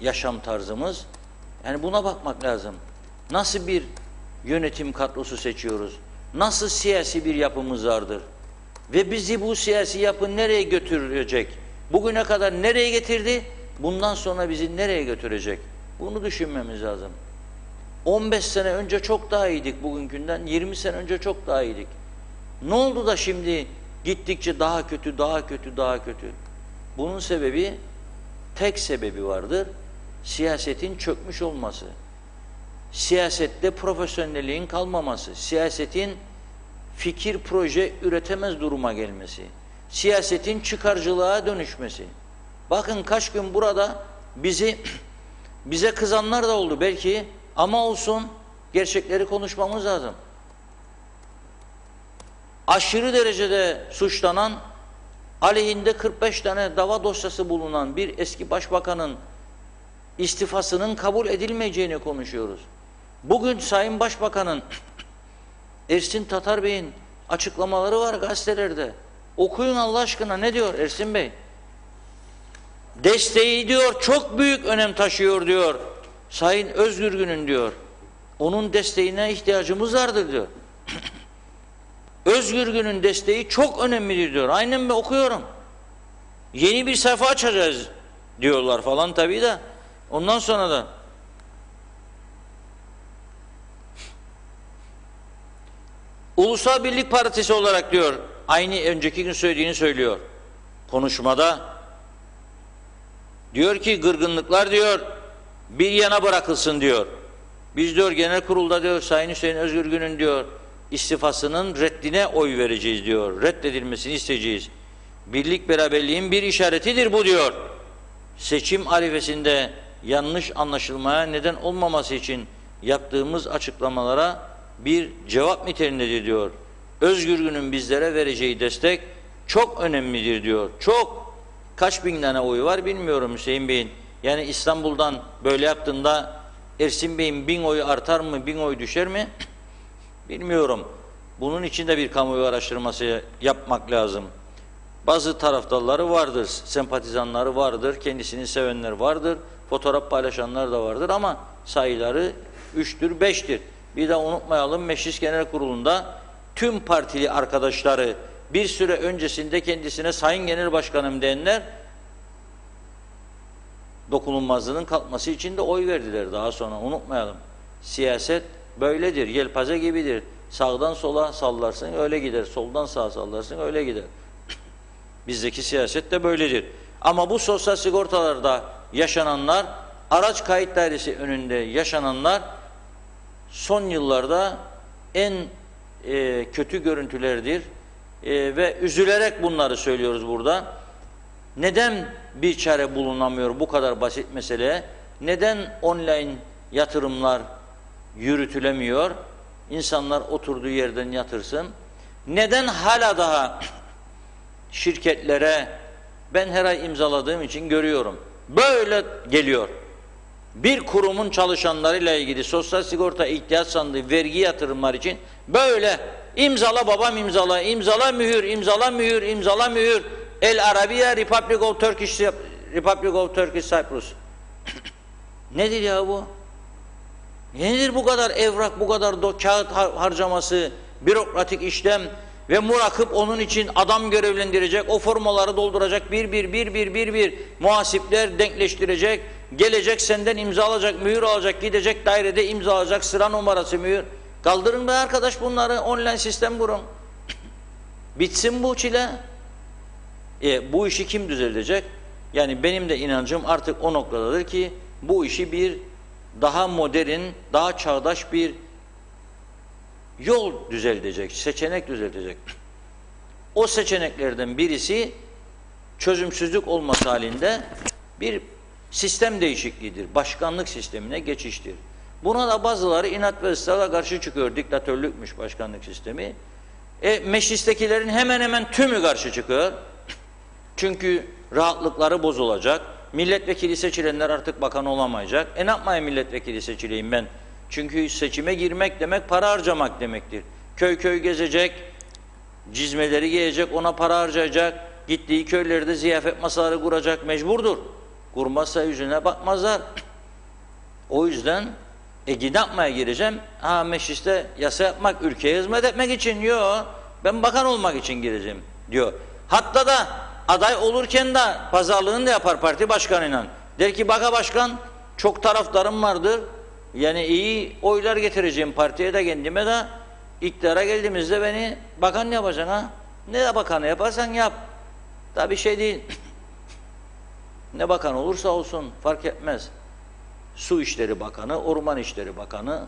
yaşam tarzımız? Yani buna bakmak lazım. Nasıl bir yönetim kadrosu seçiyoruz? Nasıl siyasi bir yapımız vardır? Ve bizi bu siyasi yapı nereye götürecek? Bugüne kadar nereye getirdi? Bundan sonra bizi nereye götürecek? Bunu düşünmemiz lazım. 15 sene önce çok daha iyiydik bugünkünden, 20 sene önce çok daha iyiydik. Ne oldu da şimdi gittikçe daha kötü, daha kötü, daha kötü? Bunun sebebi, tek sebebi vardır. Siyasetin çökmüş olması. Siyasette profesyonelliğin kalmaması. Siyasetin fikir, proje üretemez duruma gelmesi. Siyasetin çıkarcılığa dönüşmesi. Bakın kaç gün burada bize kızanlar da oldu belki ama olsun, gerçekleri konuşmamız lazım. Aşırı derecede suçlanan, aleyhinde 45 tane dava dosyası bulunan bir eski başbakanın istifasının kabul edilmeyeceğini konuşuyoruz. Bugün Sayın Başbakan'ın Ersin Tatar Bey'in açıklamaları var gazetelerde. Okuyun Allah aşkına, ne diyor Ersin Bey? Desteği diyor çok büyük önem taşıyor diyor. Sayın Özgürgün'ün diyor. Onun desteğine ihtiyacımız vardır diyor. Özgürgün'ün desteği çok önemlidir diyor. Aynen ben okuyorum. Yeni bir sayfa açacağız diyorlar falan tabii de. Ondan sonra da Ulusal Birlik Partisi olarak diyor, aynı önceki gün söylediğini söylüyor konuşmada. Diyor ki gırgınlıklar diyor bir yana bırakılsın diyor. Biz diyor genel kurulda diyor Sayın Hüseyin Özgürgün'ün diyor istifasının reddine oy vereceğiz diyor. Reddedilmesini isteyeceğiz. Birlik beraberliğin bir işaretidir bu diyor. Seçim arifesinde yanlış anlaşılmaya neden olmaması için yaptığımız açıklamalara bir cevap niteliğindedir diyor. Özgürgün'ün bizlere vereceği destek çok önemlidir diyor. Çok. Kaç bin tane oyu var bilmiyorum Hüseyin Bey'in. Yani İstanbul'dan böyle yaptığında Ersin Bey'in 1000 oyu artar mı, 1000 oy düşer mi? Bilmiyorum. Bunun için de bir kamuoyu araştırması yapmak lazım. Bazı taraftarları vardır, sempatizanları vardır, kendisini sevenler vardır, fotoğraf paylaşanlar da vardır ama sayıları 3'tür, 5'tir. Bir de unutmayalım, Meclis Genel Kurulu'nda tüm partili arkadaşları bir süre öncesinde kendisine Sayın Genel Başkanım diyenler dokunulmazlığının kalkması için de oy verdiler daha sonra. Unutmayalım. Siyaset böyledir, yelpaze gibidir. Sağdan sola sallarsın öyle gider, soldan sağa sallarsın öyle gider. Bizdeki siyaset de böyledir. Ama bu sosyal sigortalarda yaşananlar, araç kayıt dairesi önünde yaşananlar son yıllarda en kötü görüntülerdir. Ve üzülerek bunları söylüyoruz burada. Neden bir çare bulunamıyor bu kadar basit meseleye? Neden online yatırımlar yürütülemiyor? İnsanlar oturduğu yerden yatırsın. Neden hala daha şirketlere, ben her ay imzaladığım için görüyorum, böyle geliyor. Bir kurumun çalışanlarıyla ilgili sosyal sigorta ihtiyaç sandığı vergi yatırımlar için böyle imzala babam imzala, imzala mühür, imzala mühür, imzala mühür. El Arabiya Republic of Turkish Cyprus. Nedir ya bu? Nedir bu kadar evrak, bu kadar kağıt harcaması, bürokratik işlem ve murakip onun için adam görevlendirecek, o formaları dolduracak, bir muhasipler denkleştirecek, gelecek senden imza alacak, mühür alacak, gidecek dairede imza alacak, sıra numarası mühür. Kaldırın be arkadaş bunları, online sistem kurun. Bitsin bu çile. Bu işi kim düzeltecek? Yani benim de inancım artık o noktadadır ki bu işi bir daha modern, daha çağdaş bir yol düzeltecek, seçenek düzeltecek. O seçeneklerden birisi çözümsüzlük olması halinde bir sistem değişikliğidir. Başkanlık sistemine geçiştir. Buna da bazıları inat ve ısrarla karşı çıkıyor. Diktatörlükmüş başkanlık sistemi. Meclistekilerin hemen hemen tümü karşı çıkıyor. Çünkü rahatlıkları bozulacak. Milletvekili seçilenler artık bakan olamayacak. Ne yapmaya milletvekili seçileyim ben? Çünkü seçime girmek demek para harcamak demektir. Köy köy gezecek, cizmeleri giyecek, ona para harcayacak. Gittiği köylerde ziyafet masaları kuracak, mecburdur. Kurmazsa yüzüne bakmazlar. O yüzden ne yapmaya gireceğim? Mecliste yasa yapmak, ülkeye hizmet etmek için. Yok, ben bakan olmak için gireceğim diyor. Hatta da aday olurken de pazarlığını da yapar parti başkanıyla. Der ki baka başkan çok taraftarım vardır. Yani iyi oylar getireceğim partiye de kendime de, iktidara geldiğimizde beni bakan yapacaksın ha. Ne de bakanı yaparsan yap. Daha bir şey değil. Ne bakan olursa olsun fark etmez. Su İşleri Bakanı, Orman İşleri Bakanı,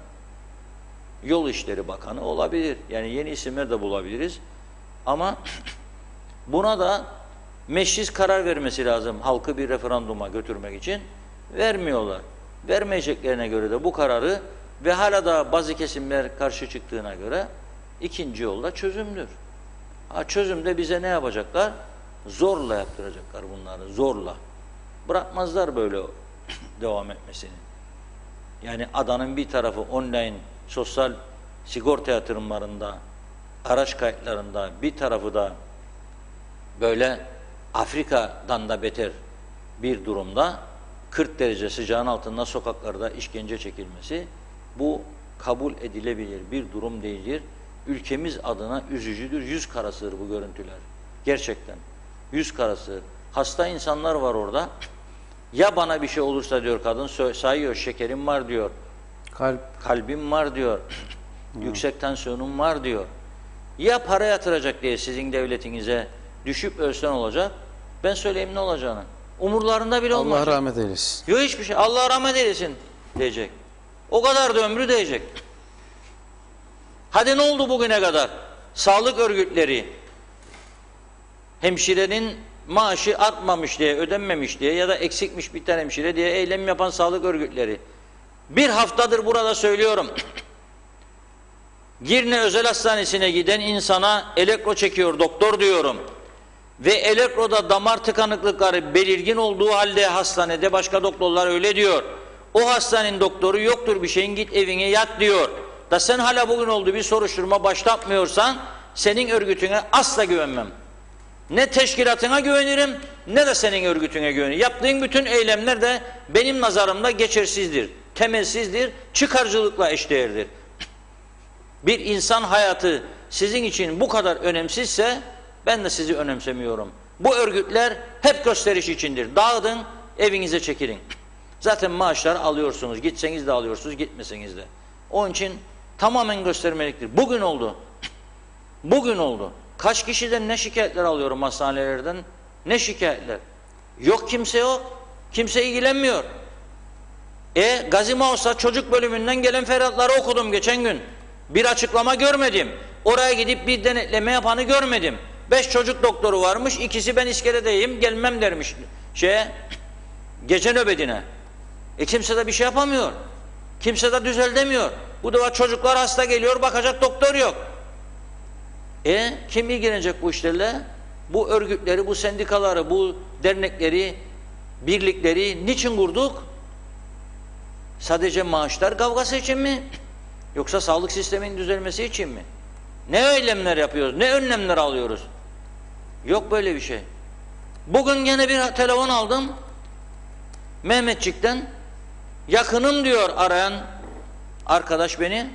Yol İşleri Bakanı olabilir. Yani yeni isimler de bulabiliriz. Ama buna da meclis karar vermesi lazım halkı bir referanduma götürmek için. Vermiyorlar. Vermeyeceklerine göre de bu kararı ve hala da bazı kesimler karşı çıktığına göre ikinci yolda çözümdür. Çözüm de bize ne yapacaklar? Zorla yaptıracaklar bunları, zorla. Bırakmazlar böyle devam etmesini. Yani adanın bir tarafı online sosyal sigorta yatırımlarında, araç kayıtlarında, bir tarafı da böyle Afrika'dan da beter bir durumda 40 derece sıcağın altında sokaklarda işkence çekilmesi bu kabul edilebilir bir durum değildir. Ülkemiz adına üzücüdür. Yüz karasıdır bu görüntüler. Gerçekten. Yüz karası. Hasta insanlar var orada. Ya bana bir şey olursa diyor kadın sayıyor, şekerim var diyor. Kalbim var diyor. Yüksek tansiyonum var diyor. Ya para yatıracak diye sizin devletinize düşüp ölsen olacak. Ben söyleyeyim ne olacağını. Umurlarında bile olmaz. Allah rahmet eylesin. Yok hiçbir şey. Allah rahmet eylesin diyecek. O kadar da ömrü diyecek. Hadi ne oldu bugüne kadar? Sağlık örgütleri hemşirenin maaşı artmamış diye, ödenmemiş diye ya da eksikmiş bir tane hemşire diye eylem yapan sağlık örgütleri. Bir haftadır burada söylüyorum. Girne Özel Hastanesi'ne giden insana elektro çekiyor doktor diyorum. Ve elektroda damar tıkanıklıkları belirgin olduğu halde hastanede başka doktorlar öyle diyor. O hastanenin doktoru yoktur bir şeyin git evine yat diyor. Da sen hala bugün oldu bir soruşturma başlatmıyorsan senin örgütüne asla güvenmem. Ne teşkilatına güvenirim ne de senin örgütüne güvenirim. Yaptığın bütün eylemler de benim nazarımda geçersizdir, temelsizdir, çıkarcılıkla eşdeğerdir. Bir insan hayatı sizin için bu kadar önemsizse ben de sizi önemsemiyorum. Bu örgütler hep gösteriş içindir. Dağıdın, evinize çekilin. Zaten maaşları alıyorsunuz. Gitseniz de alıyorsunuz, gitmeseniz de. Onun için tamamen göstermeliktir. Bugün oldu. Bugün oldu. Kaç kişiden ne şikayetler alıyorum hastanelerden? Ne şikayetler? Yok kimse yok. Kimse ilgilenmiyor. Gazi Mausa çocuk bölümünden gelen feryatları okudum geçen gün. Bir açıklama görmedim. Oraya gidip bir denetleme yapanı görmedim. 5 çocuk doktoru varmış. İkisi ben iskeledeyim gelmem dermiş. Gece nöbetine. Kimse de bir şey yapamıyor. Kimse de düzeltemiyor. Bu defa çocuklar hasta geliyor bakacak doktor yok. Kim ilgilenecek bu işlerle? Bu örgütleri, bu sendikaları, bu dernekleri, birlikleri niçin kurduk? Sadece maaşlar kavgası için mi? Yoksa sağlık sisteminin düzelmesi için mi? Ne eylemler yapıyoruz? Ne önlemler alıyoruz? Yok böyle bir şey. Bugün yine bir telefon aldım. Mehmetçik'ten. Yakınım diyor arayan arkadaş beni.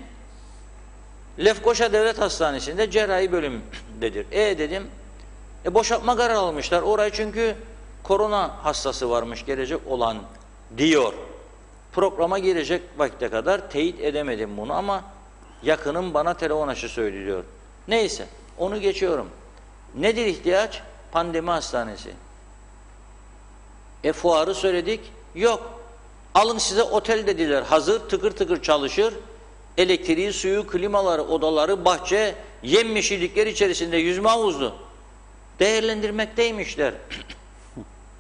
Lefkoşa Devlet Hastanesi'nde cerrahi bölümdedir. Dedim. Boşaltma kararı almışlar. Orayı çünkü korona hastası varmış gelecek olan diyor. Programa girecek vakte kadar teyit edemedim bunu ama yakınım bana telefon açı söylüyor. Neyse onu geçiyorum. Nedir ihtiyaç? Pandemi hastanesi. Fuarı söyledik. Yok. Alın size otel dediler. Hazır tıkır tıkır çalışır. Elektriği, suyu, klimaları, odaları, bahçe, yemyeşillikler içerisinde yüzme havuzlu. Değerlendirmekteymişler.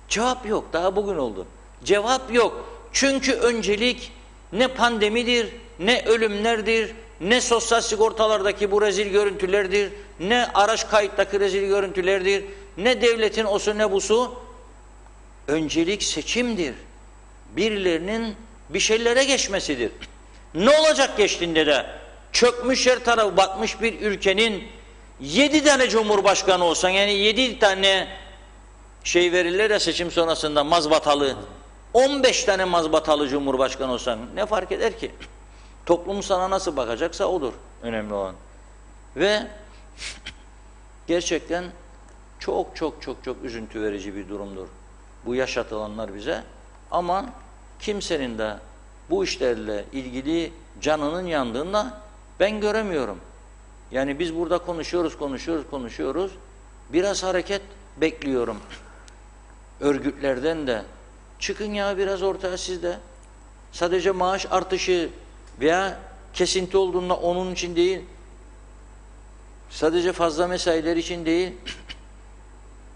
Cevap yok. Daha bugün oldu. Cevap yok. Çünkü öncelik ne pandemidir, ne ölümlerdir, ne sosyal sigortalardaki bu rezil görüntülerdir, ne araç kayıttaki rezil görüntülerdir, ne devletin osu ne busu. Öncelik seçimdir. Birilerinin bir şeylere geçmesidir. Ne olacak geçtiğinde de? Çökmüş her tarafı batmış bir ülkenin 7 tane cumhurbaşkanı olsan, yani 7 tane şey verirler ya seçim sonrasında mazbatalı, 15 tane mazbatalı cumhurbaşkanı olsan ne fark eder ki? Toplum sana nasıl bakacaksa odur önemli olan. Ve gerçekten çok üzüntü verici bir durumdur bu yaşatılanlar bize. Ama kimsenin de bu işlerle ilgili canının yandığını ben göremiyorum. Yani biz burada konuşuyoruz. Biraz hareket bekliyorum. Örgütlerden de. Çıkın ya biraz ortaya siz de. Sadece maaş artışı veya kesinti olduğunda onun için değil, sadece fazla mesailer için değil,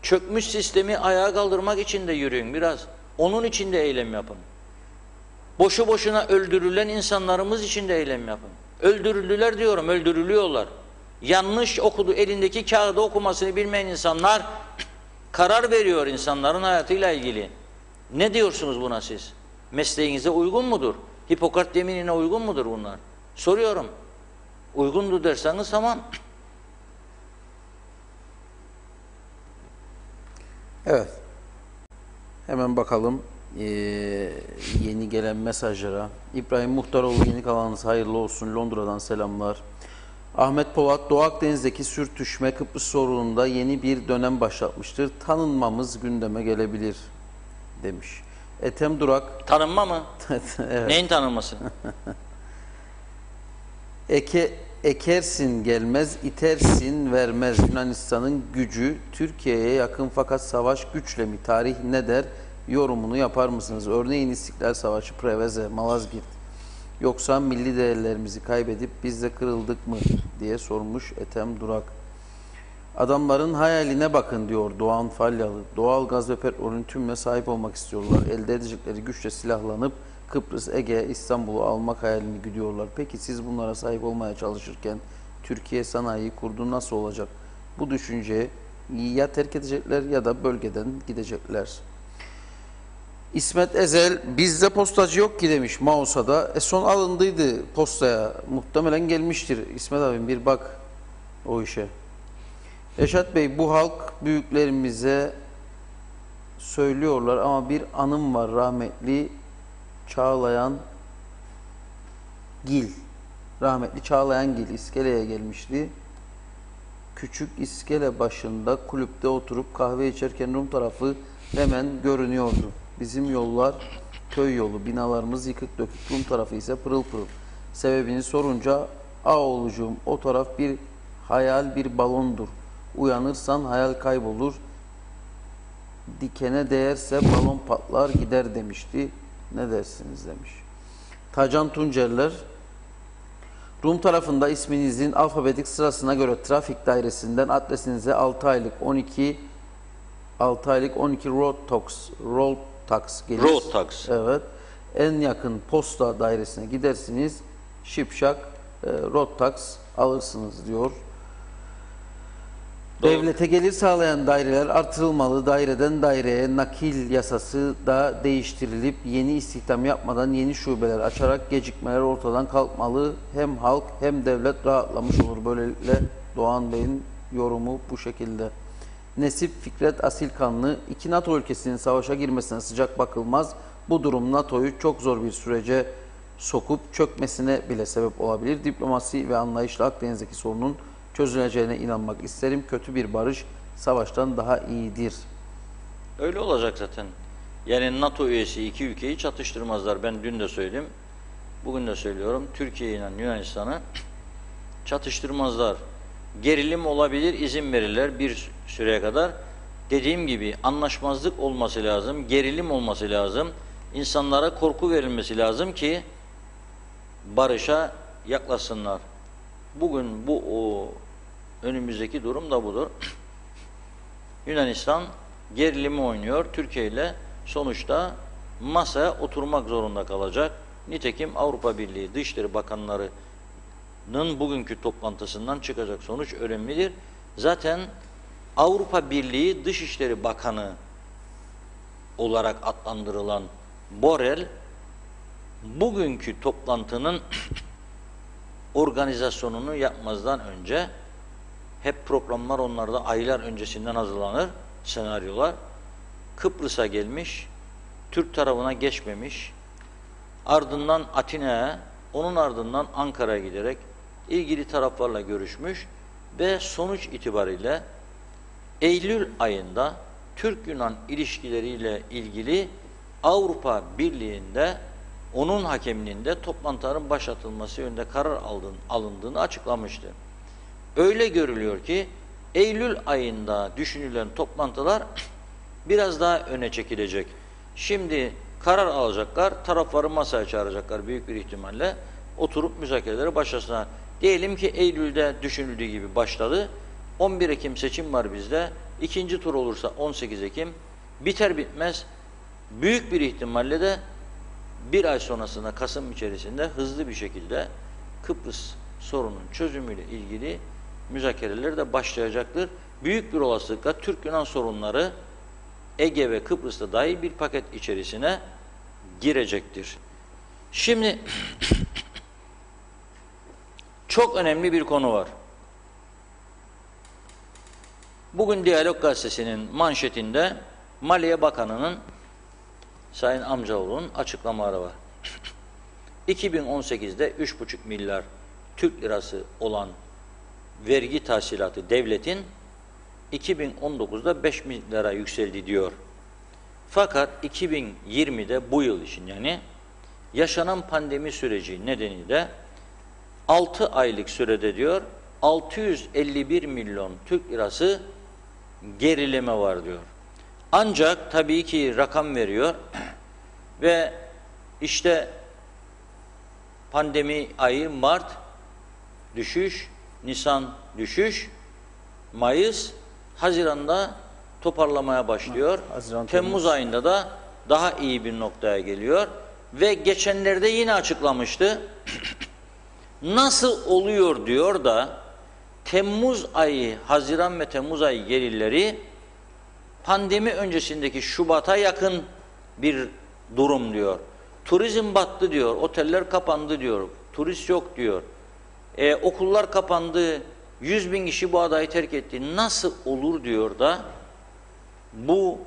çökmüş sistemi ayağa kaldırmak için de yürüyün biraz. Onun için de eylem yapın. Boşu boşuna öldürülen insanlarımız için de eylem yapın. Öldürüldüler diyorum, öldürülüyorlar. Yanlış okudu, elindeki kağıdı okumasını bilmeyen insanlar karar veriyor insanların hayatıyla ilgili. Ne diyorsunuz buna siz? Mesleğinize uygun mudur? Hipokrat yeminine uygun mudur bunlar? Soruyorum. Uygundur derseniz tamam. Evet. Hemen bakalım yeni gelen mesajlara. İbrahim Muhtaroğlu, yeni kalanınız hayırlı olsun. Londra'dan selamlar. Ahmet Polat, Doğu Akdeniz'deki sürtüşme Kıbrıs sorununda yeni bir dönem başlatmıştır. Tanınmamız gündeme gelebilir demiş. Ethem Durak. Tanınma mı? Evet. Neyin tanınması? Ekersin gelmez, itersin vermez. Yunanistan'ın gücü Türkiye'ye yakın fakat savaş güçle mi? Tarih ne der? Yorumunu yapar mısınız? Örneğin İstiklal Savaşı, Preveze, Malazgirt. Yoksa milli değerlerimizi kaybedip biz de kırıldık mı diye sormuş Ethem Durak. Adamların hayaline bakın diyor Doğan Falyalı. Doğal gaz ve petrolün tümüne sahip olmak istiyorlar. Elde edecekleri güçle silahlanıp Kıbrıs, Ege, İstanbul'u almak hayalini güdüyorlar. Peki siz bunlara sahip olmaya çalışırken Türkiye sanayi kurdu nasıl olacak? Bu düşünceyi ya terk edecekler ya da bölgeden gidecekler. İsmet Ezel, bizde postacı yok ki demiş Mausa'da. Son alındıydı postaya. Muhtemelen gelmiştir. İsmet abim bir bak o işe. Reşat Bey, bu halk büyüklerimize söylüyorlar ama bir anım var, rahmetli Çağlayan Gil. Rahmetli Çağlayan Gil iskeleye gelmişti. Küçük iskele başında kulüpte oturup kahve içerken Rum tarafı hemen görünüyordu. Bizim yollar köy yolu, binalarımız yıkık dökük, Rum tarafı ise pırıl pırıl. Sebebini sorunca, oğlucuğum o taraf bir hayal, bir balondur. Uyanırsan hayal kaybolur. Dikene değerse balon patlar gider demişti. Ne dersiniz demiş. Tacan Tuncerler, Rum tarafında isminizin alfabetik sırasına göre trafik dairesinden adresinize 6 aylık 12 road tax gelir. Road tax. Evet. En yakın posta dairesine gidersiniz. Şipşak road tax alırsınız diyor. Doğru. Devlete gelir sağlayan daireler artırılmalı. Daireden daireye nakil yasası da değiştirilip yeni istihdam yapmadan yeni şubeler açarak gecikmeler ortadan kalkmalı. Hem halk hem devlet rahatlamış olur. Böylelikle Doğan Bey'in yorumu bu şekilde. Nesip Fikret Asilkanlı, iki NATO ülkesinin savaşa girmesine sıcak bakılmaz. Bu durum NATO'yu çok zor bir sürece sokup çökmesine bile sebep olabilir. Diplomasi ve anlayışla Akdeniz'deki sorunun çözüleceğine inanmak isterim. Kötü bir barış savaştan daha iyidir. Öyle olacak zaten. Yani NATO üyesi iki ülkeyi çatıştırmazlar. Ben dün de söyledim. Bugün de söylüyorum. Türkiye ile Yunanistan'ı çatıştırmazlar. Gerilim olabilir, izin verirler bir süreye kadar. Dediğim gibi anlaşmazlık olması lazım, gerilim olması lazım. İnsanlara korku verilmesi lazım ki barışa yaklaşsınlar. Bugün önümüzdeki durum da budur. Yunanistan gerilimi oynuyor. Türkiye ile sonuçta masaya oturmak zorunda kalacak. Nitekim Avrupa Birliği Dışişleri Bakanları'nın bugünkü toplantısından çıkacak sonuç önemlidir. Zaten Avrupa Birliği Dışişleri Bakanı olarak adlandırılan Borrell, bugünkü toplantının organizasyonunu yapmazdan önce hep programlar onlarda aylar öncesinden hazırlanır, senaryolar. Kıbrıs'a gelmiş, Türk tarafına geçmemiş, ardından Atina'ya, onun ardından Ankara'ya giderek ilgili taraflarla görüşmüş ve sonuç itibariyle Eylül ayında Türk-Yunan ilişkileriyle ilgili Avrupa Birliği'nde onun hakemliğinde toplantıların başlatılması yönünde karar alındığını açıklamıştı. Öyle görülüyor ki Eylül ayında düşünülen toplantılar biraz daha öne çekilecek. Şimdi karar alacaklar, tarafları masaya çağıracaklar büyük bir ihtimalle. Oturup müzakerelere başlasınlar. Diyelim ki Eylül'de düşünüldüğü gibi başladı. 11 Ekim seçim var bizde. İkinci tur olursa 18 Ekim. Biter bitmez büyük bir ihtimalle de bir ay sonrasında Kasım içerisinde hızlı bir şekilde Kıbrıs sorunun çözümüyle ilgili müzakereler de başlayacaktır. Büyük bir olasılıkla Türk-Yunan sorunları Ege ve Kıbrıs'ta dahil bir paket içerisine girecektir. Şimdi çok önemli bir konu var. Bugün Diyalog Gazetesi'nin manşetinde Maliye Bakanı'nın, Sayın Amcaoğlu'nun açıklamaları var. 2018'de 3,5 milyar Türk lirası olan vergi tahsilatı devletin 2019'da 5 milyara yükseldi diyor. Fakat 2020'de bu yıl için yani yaşanan pandemi süreci nedeniyle 6 aylık sürede diyor 651 milyon Türk lirası gerileme var diyor. Ancak tabii ki rakam veriyor ve işte pandemi ayı Mart düşüş, Nisan düşüş, Mayıs, Haziran'da toparlamaya başlıyor. Temmuz ayında da daha iyi bir noktaya geliyor ve geçenlerde yine açıklamıştı. Nasıl oluyor diyor da Temmuz ayı, Haziran ve Temmuz ayı gelirleri pandemi öncesindeki Şubat'a yakın bir durum diyor. Turizm battı diyor, oteller kapandı diyor, turist yok diyor. Okullar kapandı, 100 bin kişi bu adayı terk etti. Nasıl olur diyor da bu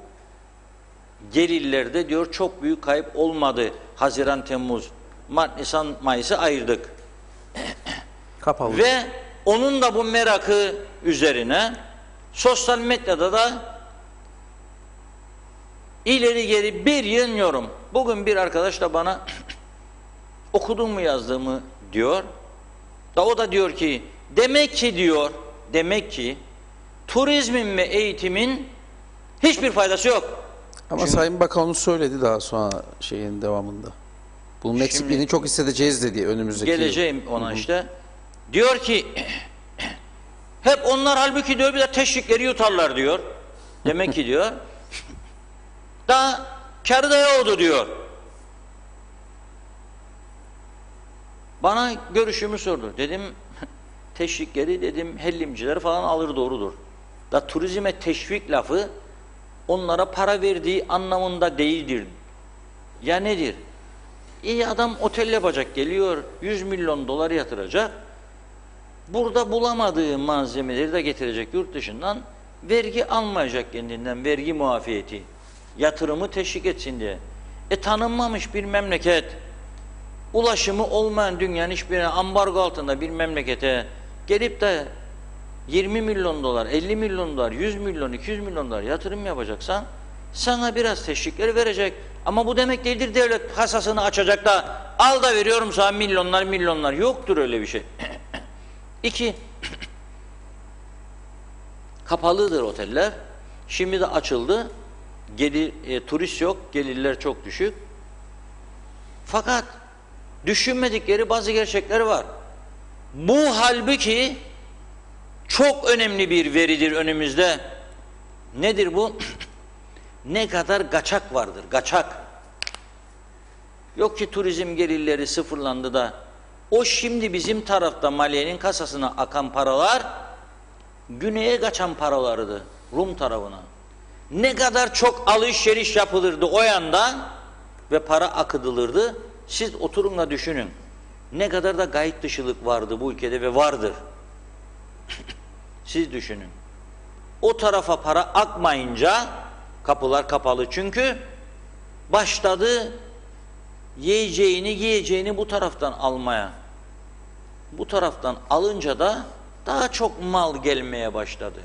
gelirlerde diyor çok büyük kayıp olmadı. Haziran, Temmuz, Mart, Nisan, Mayıs'ı ayırdık. Kapalı. Ve onun da bu merakı üzerine sosyal medyada da ileri geri bir yığın yorum. Bugün bir arkadaş da bana okudun mu yazdığımı diyor. Da o da diyor ki demek ki diyor, demek ki turizmin ve eğitimin hiçbir faydası yok. Ama Çünkü Sayın Bakan onu söyledi daha sonra şeyin devamında. Bunun eksikliğini çok hissedeceğiz dedi önümüzdeki geleceğim ona işte. Diyor ki hep onlar halbuki diyor bir de teşvikleri yutarlar diyor. Demek ki diyor daha kârı da yoktu diyor. Bana görüşümü sordu. Dedim teşvikleri dedim hellimciler falan alır doğrudur. Da turizme teşvik lafı onlara para verdiği anlamında değildir. Ya nedir? İyi adam otel yapacak geliyor 100 milyon dolar yatıracak. Burada bulamadığı malzemeleri de getirecek yurt dışından vergi almayacak kendinden vergi muafiyeti. Yatırımı teşvik etsin diye. Tanınmamış bir memleket ulaşımı olmayan dünyanın hiçbirine ambargo altında bir memlekete gelip de 20 milyon dolar, 50 milyon dolar, 100 milyon, 200 milyon dolar yatırım yapacaksan sana biraz teşvikleri verecek. Ama bu demek değildir devlet kasasını açacak da al da veriyorum sana milyonlar milyonlar. Yoktur öyle bir şey. İki, kapalıdır oteller. Şimdi de açıldı. Turist yok, gelirler çok düşük. Fakat düşünmedikleri bazı gerçekler var. Bu halbuki çok önemli bir veridir önümüzde. Nedir bu? Ne kadar kaçak vardır, kaçak. Yok ki turizm gelirleri sıfırlandı da o şimdi bizim tarafta maliyenin kasasına akan paralar güneye kaçan paralarıydı Rum tarafına. Ne kadar çok alışveriş yapılırdı o yanda ve para akıdılırdı. Siz oturun da düşünün. Ne kadar da gayet dışılık vardı bu ülkede ve vardır. Siz düşünün. O tarafa para akmayınca kapılar kapalı çünkü başladı yiyeceğini, giyeceğini bu taraftan almaya. Bu taraftan alınca da daha çok mal gelmeye başladı.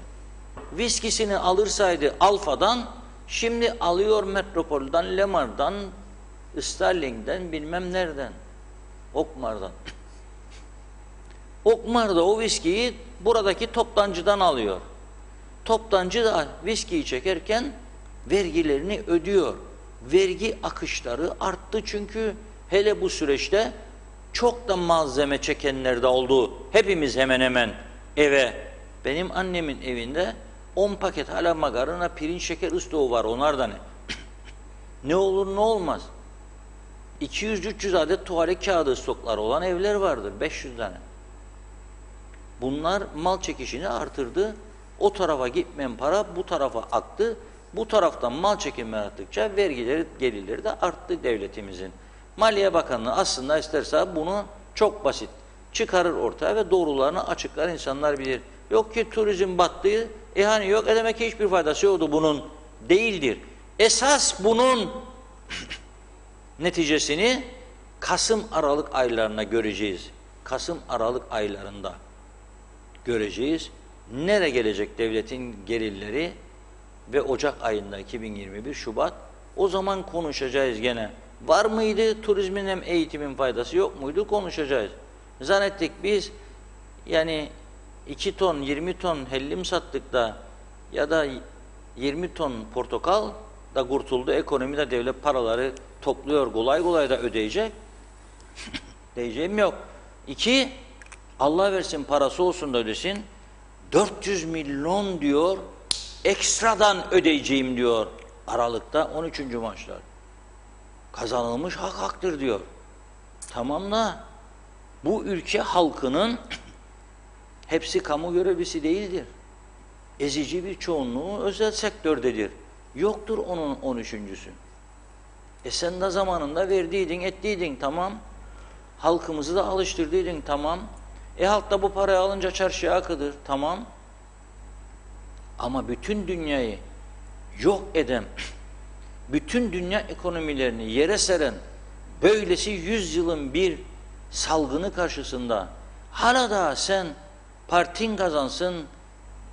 Viskisini alırsaydı Alfa'dan, şimdi alıyor Metropol'dan, Lemar'dan, Sterling'den, bilmem nereden, Okmar'dan. Okmar da o viskiyi buradaki toptancıdan alıyor. Toptancı da viskiyi çekerken vergilerini ödüyor. Vergi akışları arttı çünkü hele bu süreçte çok da malzeme çekenler de oldu. Hepimiz hemen hemen eve, benim annemin evinde 10 paket hala makarna, pirinç, şeker, ıstoğu var, onlar da ne? Ne olur ne olmaz. 200-300 adet tuvalet kağıdı stokları olan evler vardır, 500 tane. Bunlar mal çekişini artırdı. O tarafa gitmeyen para bu tarafa aktı. Bu taraftan mal çekimi arttıkça vergileri, gelirleri de arttı devletimizin. Maliye Bakanlığı aslında isterse bunu çok basit çıkarır ortaya ve doğrularını açıklar, insanlar bilir. Yok ki turizm battı, hani yok demek ki hiçbir faydası yoktu bunun, değildir. Esas bunun neticesini Kasım-Aralık aylarına göreceğiz. Kasım-Aralık aylarında göreceğiz. Nereye gelecek devletin gelirleri ve Ocak ayında 2021 Şubat o zaman konuşacağız gene. Var mıydı turizmin hem eğitimin faydası yok muydu konuşacağız. Zannettik biz yani 2 ton 20 ton hellim sattık da ya da 20 ton portakal da kurtuldu. Ekonomide devlet paraları topluyor kolay kolay da ödeyecek. Diyeceğim yok. 2 Allah versin parası olsun da ödesin. 400 milyon diyor ekstradan ödeyeceğim diyor Aralık'ta 13. maaşlar. Kazanılmış hak haktır diyor. Tamam da bu ülke halkının hepsi kamu görevlisi değildir. Ezici bir çoğunluğu özel sektördedir. Yoktur onun 13.'sü. Sen de zamanında verdiydin, ettiydin tamam. Halkımızı da alıştırdıydın tamam. Halk da bu parayı alınca çarşıya akıdır tamam. Ama bütün dünyayı yok eden, bütün dünya ekonomilerini yere seren, böylesi 100 yılın bir salgını karşısında hala da sen partin kazansın,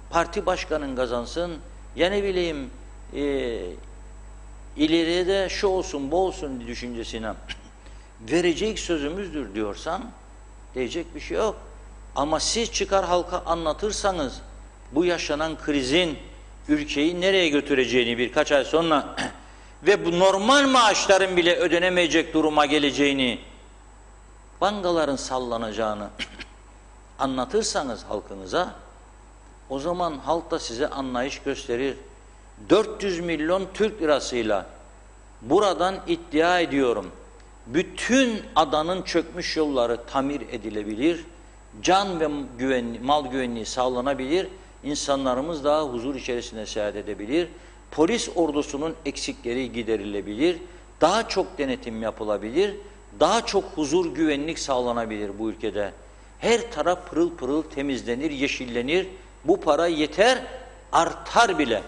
parti başkanın kazansın, ya ne bileyim ileriye de şu olsun bu olsun düşüncesine verecek sözümüzdür diyorsan diyecek bir şey yok. Ama siz çıkar halka anlatırsanız bu yaşanan krizin ülkeyi nereye götüreceğini birkaç ay sonra ve bu normal maaşların bile ödenemeyecek duruma geleceğini, bankaların sallanacağını anlatırsanız halkınıza, o zaman halk da size anlayış gösterir. 400 milyon Türk lirasıyla buradan iddia ediyorum, bütün adanın çökmüş yolları tamir edilebilir, can ve mal güvenliği sağlanabilir, insanlarımız daha huzur içerisinde seyahat edebilir, polis ordusunun eksikleri giderilebilir, daha çok denetim yapılabilir, daha çok huzur güvenlik sağlanabilir bu ülkede. Her taraf pırıl pırıl temizlenir, yeşillenir, bu para yeter, artar bile.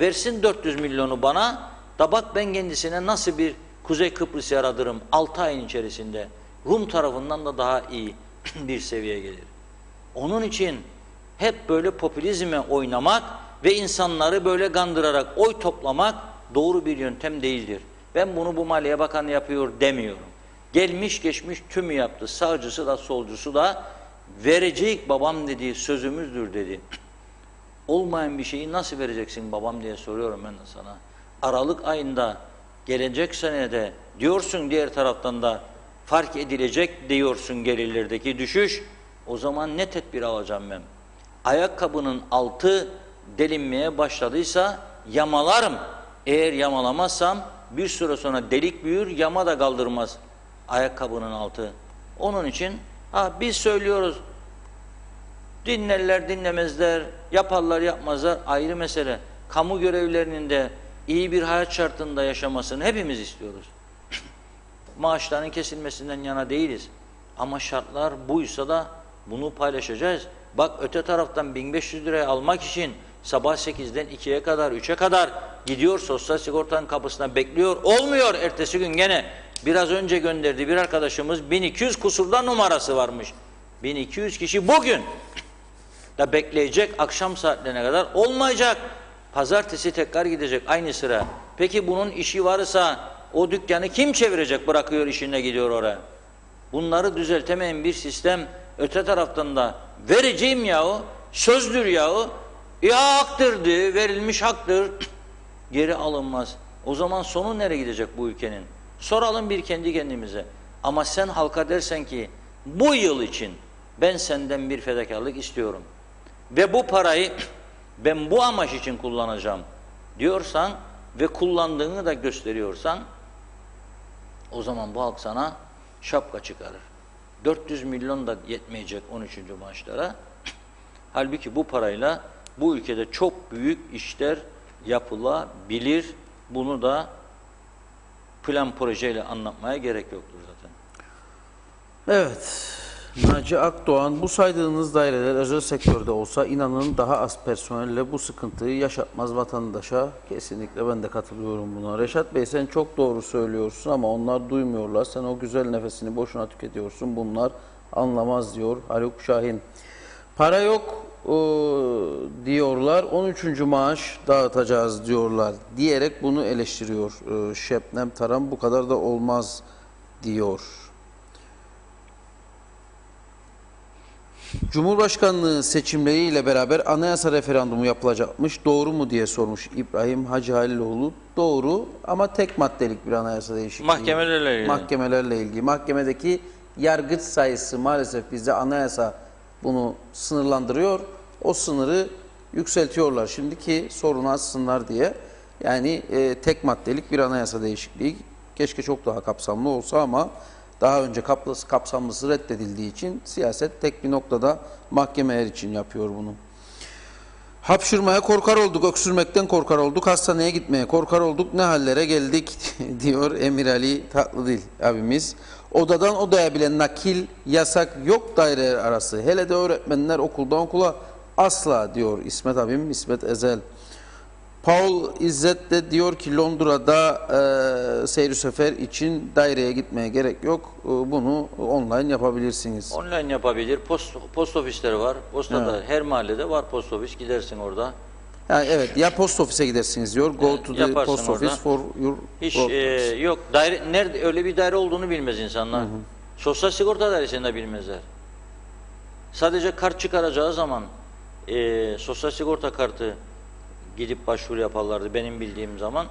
Versin 400 milyonu bana, da bak ben kendisine nasıl bir Kuzey Kıbrıs yaratırım 6 ayın içerisinde. Rum tarafından da daha iyi bir seviyeye gelir. Onun için hep böyle popülizme oynamak ve insanları böyle kandırarak oy toplamak doğru bir yöntem değildir. Ben bunu bu Maliye Bakanı yapıyor demiyorum. Gelmiş geçmiş tümü yaptı. Sağcısı da solcusu da verecek babam dediği sözümüzdür dedi. Olmayan bir şeyi nasıl vereceksin babam diye soruyorum ben de sana. Aralık ayında gelecek senede diyorsun, diğer taraftan da fark edilecek diyorsun gelirlerdeki düşüş. O zaman ne tedbir alacağım ben? Ayakkabının altı delinmeye başladıysa yamalarım. Eğer yamalamazsam bir süre sonra delik büyür, yama da kaldırmaz ayakkabının altı. Onun için biz söylüyoruz, dinlerler dinlemezler, yaparlar yapmazlar ayrı mesele. Kamu görevlilerinin de iyi bir hayat şartında yaşamasını hepimiz istiyoruz. Maaşların kesilmesinden yana değiliz. Ama şartlar buysa da bunu paylaşacağız. Bak öte taraftan 1500 liraya almak için sabah 8'den 2'ye kadar, 3'e kadar gidiyor sosyal sigortanın kapısına bekliyor. Olmuyor, ertesi gün gene biraz önce gönderdi bir arkadaşımız 1200 kusurda numarası varmış. 1200 kişi bugün da bekleyecek akşam saatlerine kadar, olmayacak. Pazartesi tekrar gidecek aynı sıra. Peki bunun işi varsa o dükkanı kim çevirecek, bırakıyor işine gidiyor oraya? Bunları düzeltemeyen bir sistem, öte taraftan da vereceğim yahu, sözdür yahu, haktır diye, verilmiş haktır, geri alınmaz. O zaman sonu nereye gidecek bu ülkenin? Soralım bir kendi kendimize. Ama sen halka dersen ki bu yıl için ben senden bir fedakarlık istiyorum ve bu parayı ben bu amaç için kullanacağım diyorsan ve kullandığını da gösteriyorsan, o zaman bu halk sana şapka çıkarır. 400 milyon da yetmeyecek 13. maaşlara. Halbuki bu parayla bu ülkede çok büyük işler yapılabilir. Bunu da plan projeyle anlatmaya gerek yoktur zaten. Evet. Naci Akdoğan, bu saydığınız daireler özel sektörde olsa inanın daha az personelle bu sıkıntıyı yaşatmaz vatandaşa. Kesinlikle ben de katılıyorum buna. Reşat Bey, sen çok doğru söylüyorsun ama onlar duymuyorlar. Sen o güzel nefesini boşuna tüketiyorsun. Bunlar anlamaz diyor Haluk Şahin. Para yok diyorlar. 13. maaş dağıtacağız diyorlar diyerek bunu eleştiriyor. Şebnem Taran, bu kadar da olmaz diyor. Cumhurbaşkanlığı seçimleriyle beraber anayasa referandumu yapılacakmış. Doğru mu diye sormuş İbrahim Hacı Haliloğlu. Doğru ama tek maddelik bir anayasa değişikliği. Mahkemelerle ilgili. Mahkemelerle ilgili. Mahkemedeki yargıç sayısı maalesef bizde anayasa bunu sınırlandırıyor. O sınırı yükseltiyorlar şimdiki sorunu açsınlar diye. Yani tek maddelik bir anayasa değişikliği. Keşke çok daha kapsamlı olsa ama daha önce kapsamlısı reddedildiği için siyaset tek bir noktada mahkemeler için yapıyor bunu. Hapşırmaya korkar olduk, öksürmekten korkar olduk, hastaneye gitmeye korkar olduk, ne hallere geldik diyor Emir Ali Tatlıdil abimiz. Odadan odaya bile nakil yasak yok daireler arası. Hele de öğretmenler okuldan okula asla diyor İsmet abim, İsmet Ezel. Paul İzzet de diyor ki Londra'da seyir sefer için daireye gitmeye gerek yok. Bunu online yapabilirsiniz. Online yapabilir. Post ofisleri var. Postada her mahallede var post ofis. Gidersin orada. Yani evet, ya post ofise gidersiniz diyor. Go to the post office orada. for your Hiç broadcast. yok. Daire, nerede öyle bir daire olduğunu bilmez insanlar. Sosyal sigorta dairesini de bilmezler. Sadece kart çıkaracağı zaman sosyal sigorta kartı gidip başvuru yaparlardı benim bildiğim zaman.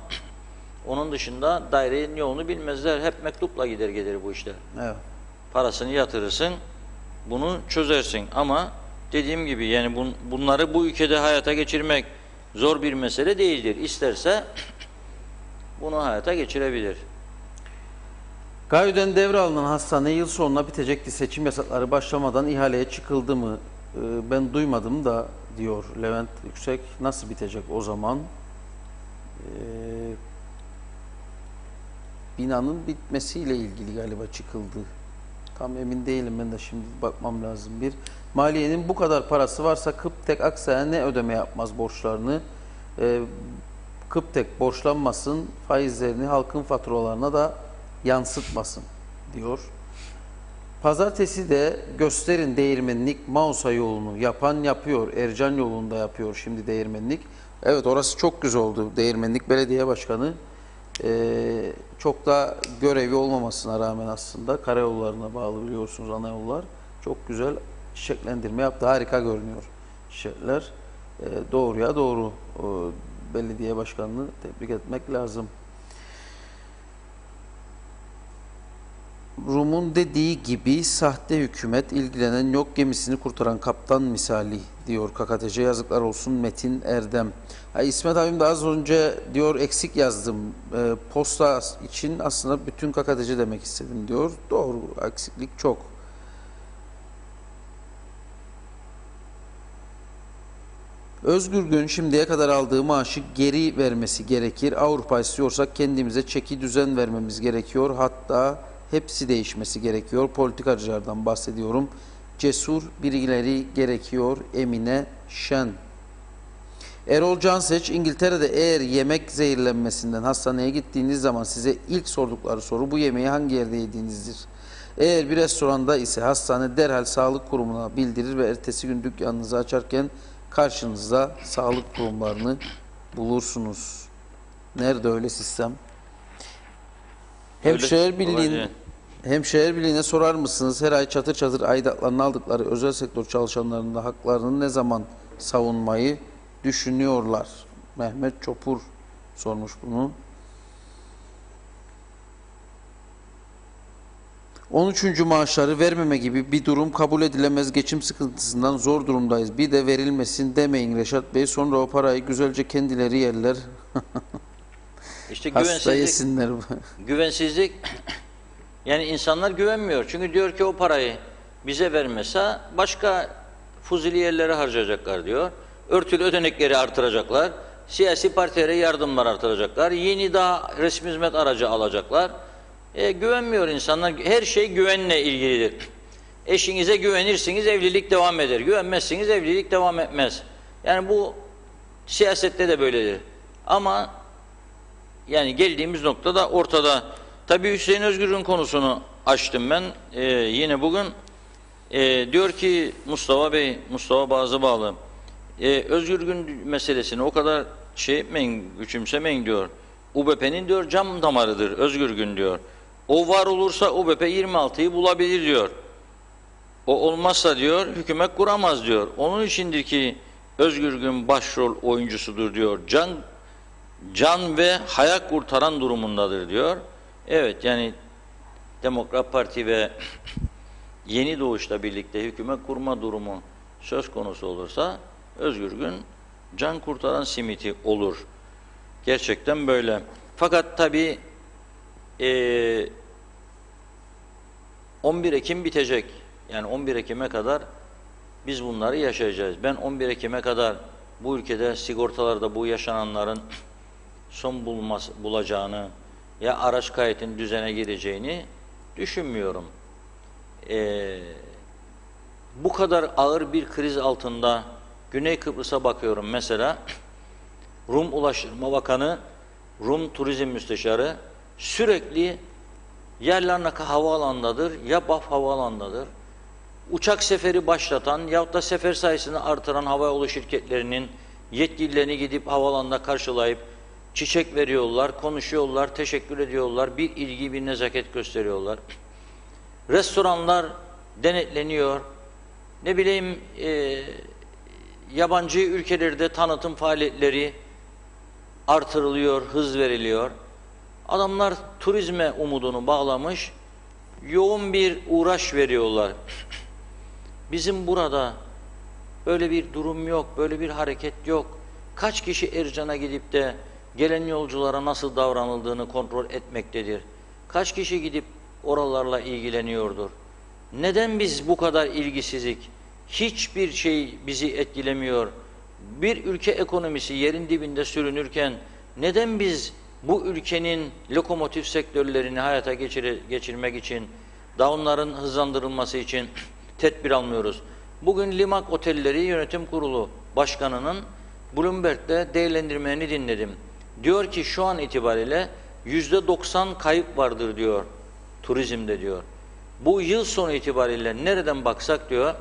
Onun dışında dairenin yolunu bilmezler. Hep mektupla gider gelir bu işler. Evet. Parasını yatırırsın, bunu çözersin. Ama dediğim gibi yani bunları bu ülkede hayata geçirmek zor bir mesele değildir. İsterse bunu hayata geçirebilir. Gayü'den devralınan hastane yıl sonuna bitecekti. Seçim yasakları başlamadan ihaleye çıkıldı mı? Ben duymadım da diyor Levent Yüksek. Nasıl bitecek o zaman? Binanın bitmesiyle ilgili galiba çıkıldı. Tam emin değilim, ben de şimdi bakmam lazım bir. Maliyenin bu kadar parası varsa Kıptek Aksa'ya ne ödeme yapmaz borçlarını? Kıptek borçlanmasın, faizlerini halkın faturalarına da yansıtmasın diyor. Pazartesi de gösterin Değirmenlik Mausa yolunu yapan yapıyor. Ercan yolunda yapıyor şimdi Değirmenlik. Evet, orası çok güzel oldu. Değirmenlik Belediye Başkanı çok da görevi olmamasına rağmen aslında karayollarına bağlı biliyorsunuz ana yollar. Çok güzel çiçeklendirme yaptı. Harika görünüyor çiçekler. Doğruya doğru belediye başkanını tebrik etmek lazım. Rum'un dediği gibi sahte hükümet, ilgilenen yok, gemisini kurtaran kaptan misali diyor KKTC. Yazıklar olsun Metin Erdem. İsmet abim de az önce diyor eksik yazdım. Posta için aslında bütün KKTC demek istedim diyor. Doğru, eksiklik çok. Özgür Gün şimdiye kadar aldığı maaşı geri vermesi gerekir. Avrupa istiyorsak kendimize çeki düzen vermemiz gerekiyor. Hatta hepsi değişmesi gerekiyor. Politikacılardan bahsediyorum. Cesur birileri gerekiyor. Emine Şen. Erol Canseç, İngiltere'de eğer yemek zehirlenmesinden hastaneye gittiğiniz zaman size ilk sordukları soru bu yemeği hangi yerde yediğinizdir. Eğer bir restoranda ise hastane derhal sağlık kurumuna bildirir ve ertesi gün dükkanınızı açarken karşınızda sağlık kurumlarını bulursunuz. Nerede öyle sistem? Hemşehriler Birliği'ne sorar mısınız? Her ay çatır çatır aidatlarını aldıkları özel sektör çalışanlarının da haklarını ne zaman savunmayı düşünüyorlar? Mehmet Çopur sormuş bunu. 13. maaşları vermeme gibi bir durum kabul edilemez. Geçim sıkıntısından zor durumdayız. Bir de verilmesin demeyin Reşat Bey. Sonra o parayı güzelce kendileri yerler. İşte hasta yesinler. Güvensizlik, yani insanlar güvenmiyor. Çünkü diyor ki o parayı bize vermese başka fuzuli yerlere harcayacaklar diyor. Örtülü ödenekleri artıracaklar. Siyasi partilere yardımlar artıracaklar. Yeni daha resmi hizmet aracı alacaklar. Güvenmiyor insanlar. Her şey güvenle ilgilidir. Eşinize güvenirsiniz, evlilik devam eder. Güvenmezsiniz, evlilik devam etmez. Yani bu siyasette de böyledir. Ama yani geldiğimiz noktada ortada. Tabii Hüseyin Özgür'ün konusunu açtım ben. Yine bugün diyor ki Mustafa Bey, Mustafa Bazıbağlı, Özgür Gün meselesini o kadar şey etmeyin, küçümsemeyin diyor. UBP'nin diyor cam damarıdır Özgür Gün diyor. O var olursa UBP 26'yı bulabilir diyor. O olmazsa diyor hükümet kuramaz diyor. Onun içindir ki Özgür Gün başrol oyuncusudur diyor. Can ve hayat kurtaran durumundadır diyor. Evet, yani Demokrat Parti ve Yeni Doğuş'la birlikte hükümet kurma durumu söz konusu olursa Özgür Gün can kurtaran simiti olur. Gerçekten böyle. Fakat tabii 11 Ekim bitecek. Yani 11 Ekim'e kadar biz bunları yaşayacağız. Ben 11 Ekim'e kadar bu ülkede sigortalarda bu yaşananların son bulacağını ya araç kayıtın düzene gireceğini düşünmüyorum. Bu kadar ağır bir kriz altında Güney Kıbrıs'a bakıyorum mesela. Rum Ulaştırma Bakanı, Rum Turizm Müsteşarı sürekli ya Larnaka havaalanındadır ya Baf havaalanındadır. Uçak seferi başlatan yahut da sefer sayısını artıran havayolu şirketlerinin yetkililerini gidip havaalanında karşılayıp çiçek veriyorlar, konuşuyorlar, teşekkür ediyorlar, bir ilgi, bir nezaket gösteriyorlar. Restoranlar denetleniyor. Ne bileyim yabancı ülkelerde tanıtım faaliyetleri artırılıyor, hız veriliyor. Adamlar turizme umudunu bağlamış, yoğun bir uğraş veriyorlar. Bizim burada böyle bir durum yok, böyle bir hareket yok. Kaç kişi Ercan'a gidip de gelen yolculara nasıl davranıldığını kontrol etmektedir? Kaç kişi gidip oralarla ilgileniyordur? Neden biz bu kadar ilgisizlik? Hiçbir şey bizi etkilemiyor. Bir ülke ekonomisi yerin dibinde sürünürken neden biz bu ülkenin lokomotif sektörlerini hayata geçirmek için, daha onların hızlandırılması için tedbir almıyoruz? Bugün Limak Otelleri Yönetim Kurulu Başkanı'nın Bloomberg'de değerlendirmelerini dinledim. Diyor ki şu an itibariyle %90 kayıp vardır diyor turizmde diyor. Bu yıl sonu itibariyle nereden baksak diyor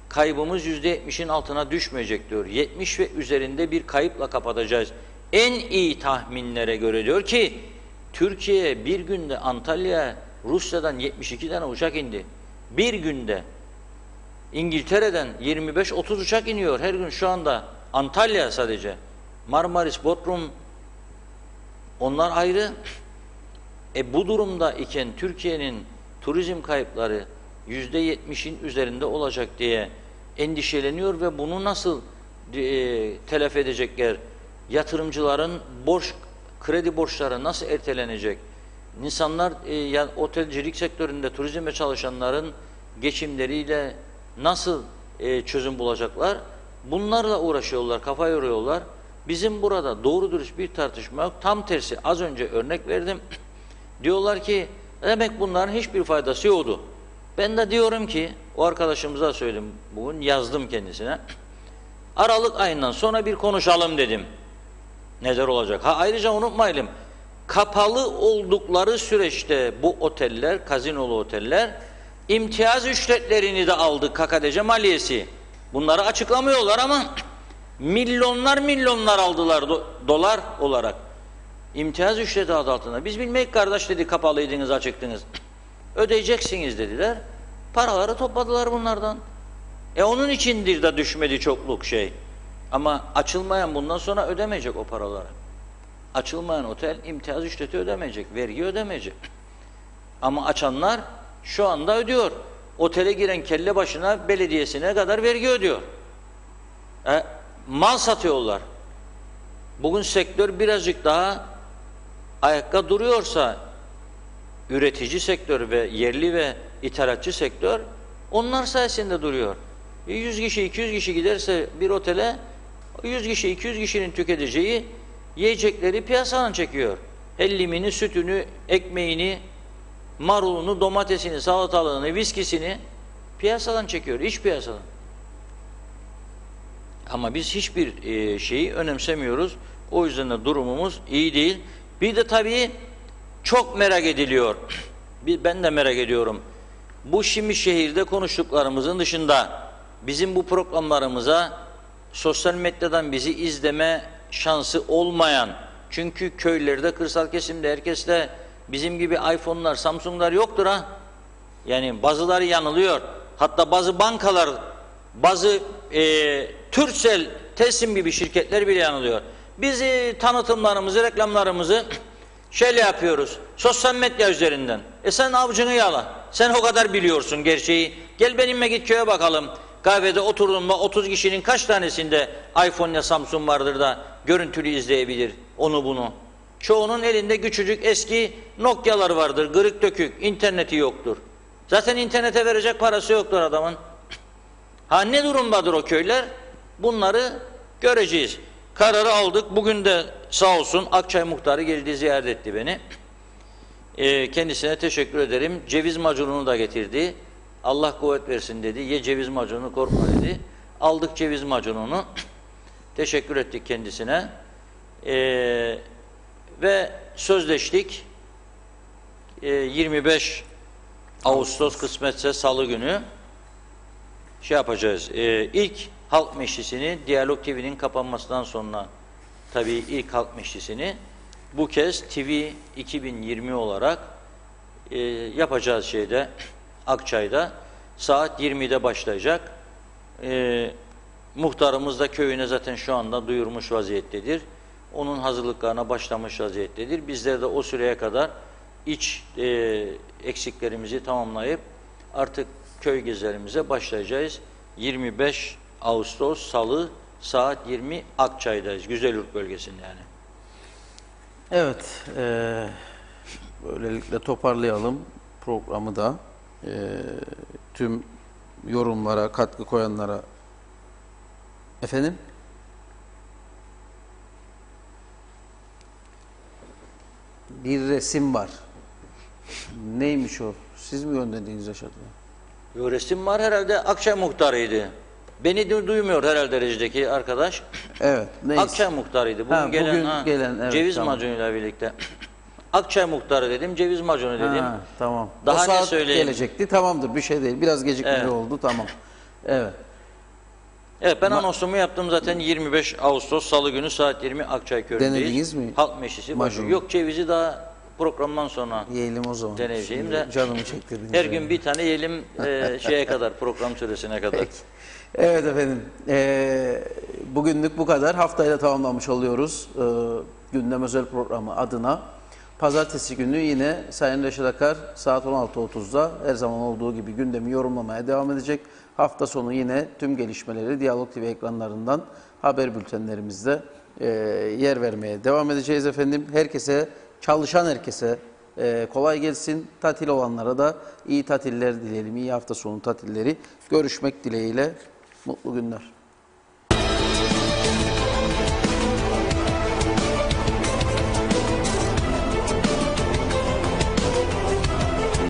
kaybımız %70'in altına düşmeyecek diyor. 70 ve üzerinde bir kayıpla kapatacağız. En iyi tahminlere göre diyor ki Türkiye bir günde Antalya'ya Rusya'dan 72 tane uçak indi. Bir günde İngiltere'den 25-30 uçak iniyor her gün şu anda. Antalya sadece. Marmaris, Bodrum onlar ayrı. Bu durumda iken Türkiye'nin turizm kayıpları %70'in üzerinde olacak diye endişeleniyor ve bunu nasıl telafi edecekler? Yatırımcıların kredi borçları nasıl ertelenecek? İnsanlar yani otelcilik sektöründe turizmde çalışanların geçimleriyle nasıl çözüm bulacaklar? Bunlarla uğraşıyorlar, kafa yoruyorlar. Bizim burada doğru dürüst bir tartışma yok. Tam tersi az önce örnek verdim. Diyorlar ki demek bunların hiçbir faydası yoktu. Ben de diyorum ki o arkadaşımıza söyledim bugün yazdım kendisine. Aralık ayından sonra bir konuşalım dedim. Neler olacak? Ayrıca unutmayalım. Kapalı oldukları süreçte bu oteller, kazinolu oteller imtiyaz ücretlerini de aldı KKTC maliyesi. Bunları açıklamıyorlar ama milyonlar aldılar dolar olarak. İmtiyaz ücreti adı altında. Biz bilmek kardeş dedi kapalıydınız açıktınız. Ödeyeceksiniz dediler. Paraları topladılar bunlardan. Onun içindir de düşmedi çokluk şey. Ama açılmayan bundan sonra ödemeyecek o paraları. Açılmayan otel imtiyaz ücreti ödemeyecek, vergi ödemeyecek. Ama açanlar şu anda ödüyor. Otele giren kelle başına belediyesine kadar vergi ödüyor. Mal satıyorlar. Bugün sektör birazcık daha ayakta duruyorsa üretici sektör ve yerli ve ithalatçı sektör onlar sayesinde duruyor. 100 kişi 200 kişi giderse bir otele 100 kişi 200 kişinin tüketeceği yiyecekleri piyasadan çekiyor. Limini, sütünü, ekmeğini, marulunu, domatesini, salatalığını, viskisini Piyasadan çekiyor, iç piyasadan. Ama biz hiçbir şeyi önemsemiyoruz. O yüzden de durumumuz iyi değil. Bir de tabii çok merak ediliyor. Ben de merak ediyorum. Bu şimdi şehirde konuştuklarımızın dışında bizim bu programlarımıza sosyal medyadan bizi izleme şansı olmayan, çünkü köylerde, kırsal kesimde herkeste bizim gibi iPhone'lar, Samsung'lar yoktur ha. Yani bazıları yanılıyor. Hatta bazı bankalar, bazı Turkcell, Teslim gibi şirketler bile yanılıyor. Biz tanıtımlarımızı, reklamlarımızı şöyle yapıyoruz. Sosyal medya üzerinden. Sen avucunu yala. Sen o kadar biliyorsun gerçeği. Gel benimle git köye bakalım. Kahvede oturduğumda 30 kişinin kaç tanesinde iPhone ya Samsung vardır da görüntülü izleyebilir onu bunu. Çoğunun elinde küçücük eski Nokia'lar vardır. Kırık dökük. İnterneti yoktur. Zaten internete verecek parası yoktur adamın. Ha, ne durumdadır o köyler? Bunları göreceğiz. Kararı aldık. Bugün de sağ olsun Akçay muhtarı geldi, ziyaret etti beni. Kendisine teşekkür ederim. Ceviz macununu da getirdi. Allah kuvvet versin dedi. Ye ceviz macununu, korkma dedi. Aldık ceviz macununu. Teşekkür ettik kendisine. Ve sözleştik. 25 Ağustos kısmetse Salı günü şey yapacağız. İlk halk meclisini, Diyalog TV'nin kapanmasından sonra tabii ilk halk meclisini bu kez TV 2020 olarak yapacağız şeyde, Akçay'da. Saat 20'de başlayacak. Muhtarımız da köyüne zaten şu anda duyurmuş vaziyettedir. Onun hazırlıklarına başlamış vaziyettedir. Bizler de o süreye kadar iç eksiklerimizi tamamlayıp artık köy gezilerimize başlayacağız. 25 Ağustos Salı saat 20 Akçay'dayız. Güzelurt bölgesinde yani. Evet, böylelikle toparlayalım programı da. Tüm yorumlara, katkı koyanlara efendim. Bir resim var. Neymiş o? Siz mi gönderdiğiniz aşağıda? Yo, resim var herhalde. Akçay muhtarıydı. Beni duymuyor herhalde rejideki arkadaş. Evet. Neyse. Akçay muhtarıydı. Bugün gelen evet, ceviz tamam. macunuyla birlikte. Akçay muhtarı dedim, ceviz macunu dedim. Ha, tamam. Daha o saat ne söyleyeyim? gelecekti. Tamamdır, bir şey değil. Biraz gecikmeli Evet. oldu. Tamam. Evet. Evet, ben anonsumu yaptım zaten. 25 Ağustos Salı günü saat 20 Akçay Köyü'ndeyiz. Denediniz mi? Halk Meclisi. Macunu. Yok, cevizi daha programdan sonra Yiyelim o zaman. deneyeceğim Şimdi de. canımı çektirdiniz. Her yani. gün bir tane yiyelim şeye kadar, program süresine kadar. Peki. Evet efendim. Bugünlük bu kadar. Haftayla tamamlamış oluyoruz. Gündem özel programı adına. Pazartesi günü yine Sayın Reşit Akar saat 16.30'da her zaman olduğu gibi gündemi yorumlamaya devam edecek. Hafta sonu yine tüm gelişmeleri Diyalog TV ekranlarından haber bültenlerimizde yer vermeye devam edeceğiz efendim. Herkese, çalışan herkese kolay gelsin. Tatil olanlara da iyi tatiller dileyelim. İyi hafta sonu tatilleri. Görüşmek dileğiyle. Mutlu günler.